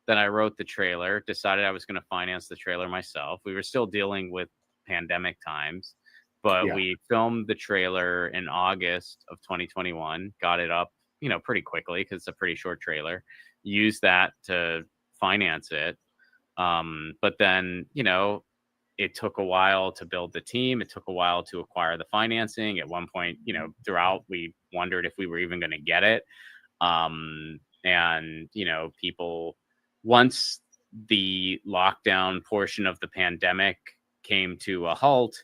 Then I wrote the trailer, decided I was going to finance the trailer myself. We were still dealing with pandemic times, but we filmed the trailer in August of 2021, got it up, pretty quickly because it's a pretty short trailer, used that to finance it. But then, it took a while to build the team. It took a while to acquire the financing. At one point, throughout, we wondered if we were even going to get it. And, people, once the lockdown portion of the pandemic came to a halt,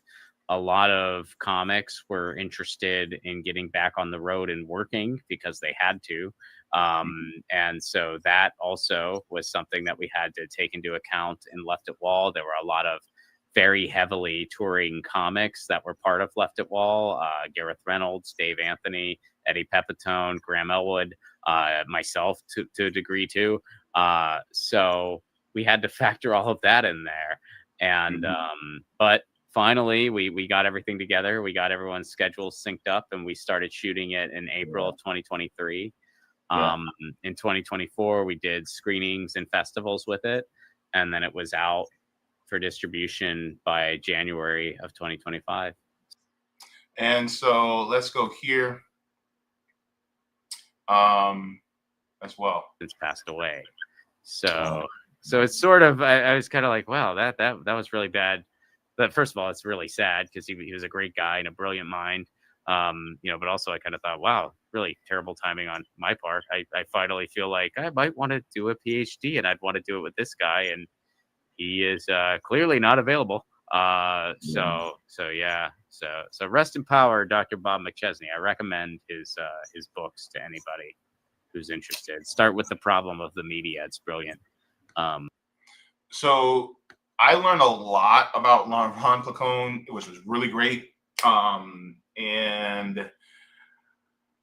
a lot of comics were interested in getting back on the road and working because they had to. And so that also was something that we had to take into account in Left It Wall. There were a lot of very heavily touring comics that were part of Left It Wall. Gareth Reynolds, Dave Anthony, Eddie Pepitone, Graham Elwood, myself to a degree too. So we had to factor all of that in there. And but finally, we got everything together. We got everyone's schedules synced up, and we started shooting it in April of 2023. In 2024, we did screenings and festivals with it, and then it was out for distribution by January of 2025. And so let's go here as well. It's passed away. So it's sort of, I was kind of like, wow, that was really bad. But first of all, it's really sad because he was a great guy and a brilliant mind. But also I kind of thought, wow, really terrible timing on my part. I finally feel like I might want to do a PhD and I'd want to do it with this guy. And he is clearly not available. So rest in power, Dr. Bob McChesney. I recommend his books to anybody who's interested. Start with The Problem of the Media. It's brilliant. So I learned a lot about Ron Placone, which was really great. And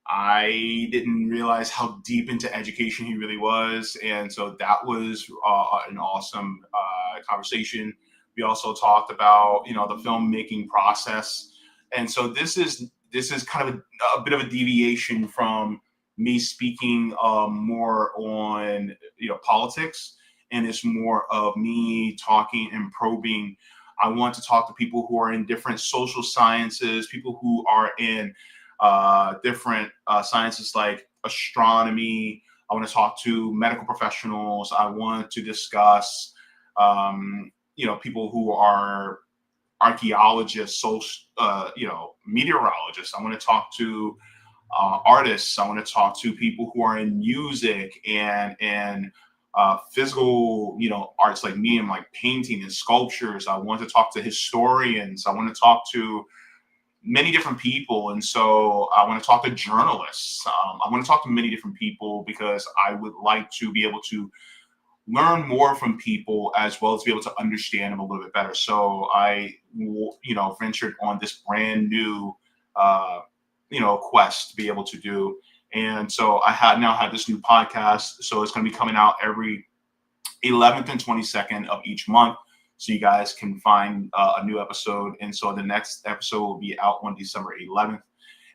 I didn't realize how deep into education he really was. And so that was an awesome conversation. We also talked about, the filmmaking process. And so this is kind of a bit of a deviation from me speaking more on, politics. And it's more of me talking and probing. I want to talk to people who are in different social sciences, people who are in different sciences like astronomy. I want to talk to medical professionals. I want to discuss, people who are archaeologists, meteorologists. I want to talk to artists. I want to talk to people who are in music and physical, arts like me and like painting and sculptures. I want to talk to historians. I want to talk to many different people. And so I want to talk to journalists. I want to talk to many different people because I would like to be able to learn more from people as well as be able to understand them a little bit better. So I, ventured on this brand new, quest to be able to do. And so I now have this new podcast. So it's going to be coming out every 11th and 22nd of each month. So you guys can find a new episode. And so the next episode will be out on December 11th.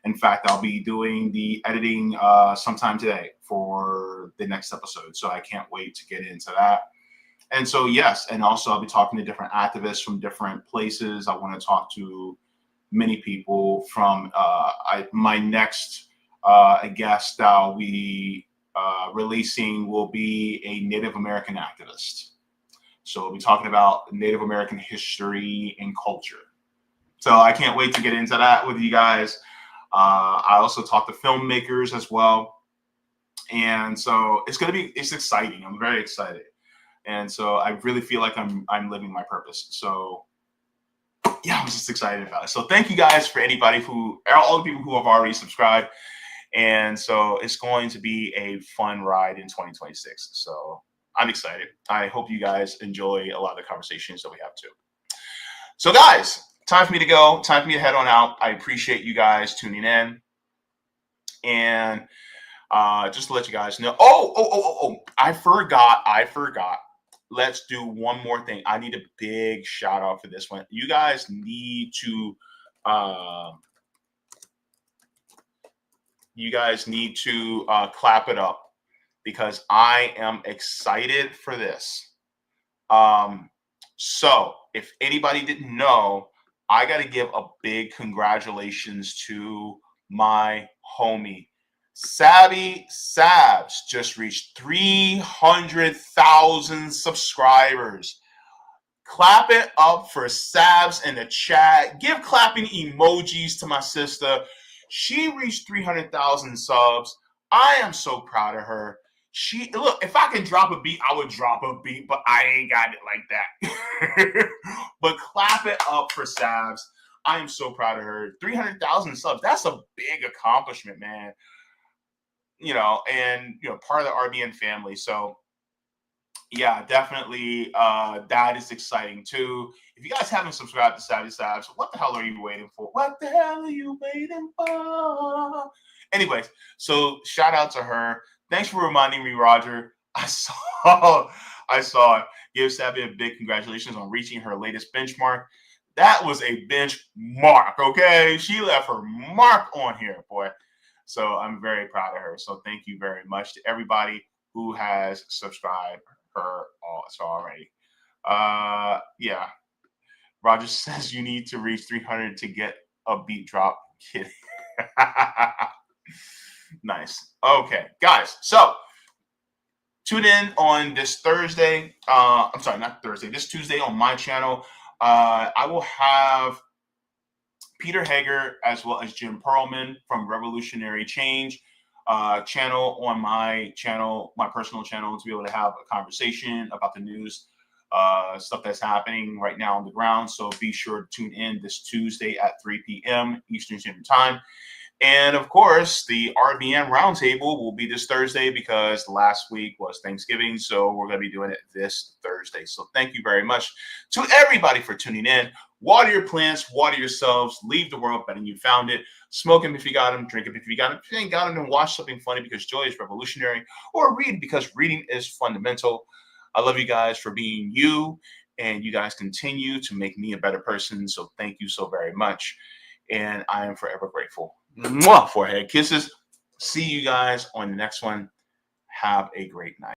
In fact, I'll be doing the editing sometime today for the next episode. So I can't wait to get into that. And so, yes, and also I'll be talking to different activists from different places. I want to talk to many people from my next guest that I'll be releasing will be a Native American activist. So we'll be talking about Native American history and culture. So I can't wait to get into that with you guys. I also talk to filmmakers as well. And so it's exciting. I'm very excited. And so I really feel like I'm living my purpose. So yeah, I'm just excited about it. So thank you guys for all the people who have already subscribed. And so it's going to be a fun ride in 2026. So I'm excited. I hope you guys enjoy a lot of the conversations that we have too. So guys, time for me to go. Time for me to head on out. I appreciate you guys tuning in. And just to let you guys know. Oh, I forgot. Let's do one more thing. I need a big shout out for this one. You guys need to clap it up because I am excited for this. So if anybody didn't know, I got to give a big congratulations to my homie. Savvy Sabs just reached 300,000 subscribers. Clap it up for Sabs in the chat. Give clapping emojis to my sister. She reached 300,000 subs. I am so proud of her. Look, if I can drop a beat, I would drop a beat, but I ain't got it like that. But clap it up for Sabs. I am so proud of her. 300,000 subs. That's a big accomplishment, man. Part of the RBN family. So yeah, definitely that is exciting too. If you guys haven't subscribed to Savvy Sabs, what the hell are you waiting for? What the hell are you waiting for? Anyways, so shout out to her. Thanks for reminding me, Roger. I saw it. Give Savvy a big congratulations on reaching her latest benchmark. That was a benchmark, okay? She left her mark on here, boy. So I'm very proud of her. So thank you very much to everybody who has subscribed her already. Yeah. Roger says you need to reach 300 to get a beat drop. Kidding. Nice. Okay, guys. So tune in on this Thursday. I'm sorry, not Thursday. This Tuesday on my channel. I will have Peter Hager as well as Jim Perlman from Revolutionary Change channel on my channel, my personal channel, to be able to have a conversation about the news, stuff that's happening right now on the ground. So be sure to tune in this Tuesday at 3 p.m. Eastern Standard Time. And of course, the RBN Roundtable will be this Thursday because last week was Thanksgiving. So we're going to be doing it this Thursday. So thank you very much to everybody for tuning in. Water your plants, water yourselves, leave the world better than you found it. Smoke them if you got them, drink them if you got them. If you ain't got them, then watch something funny because joy is revolutionary, or read because reading is fundamental. I love you guys for being you, and you guys continue to make me a better person. So thank you so very much. And I am forever grateful. Mwah, forehead kisses. See you guys on the next one. Have a great night.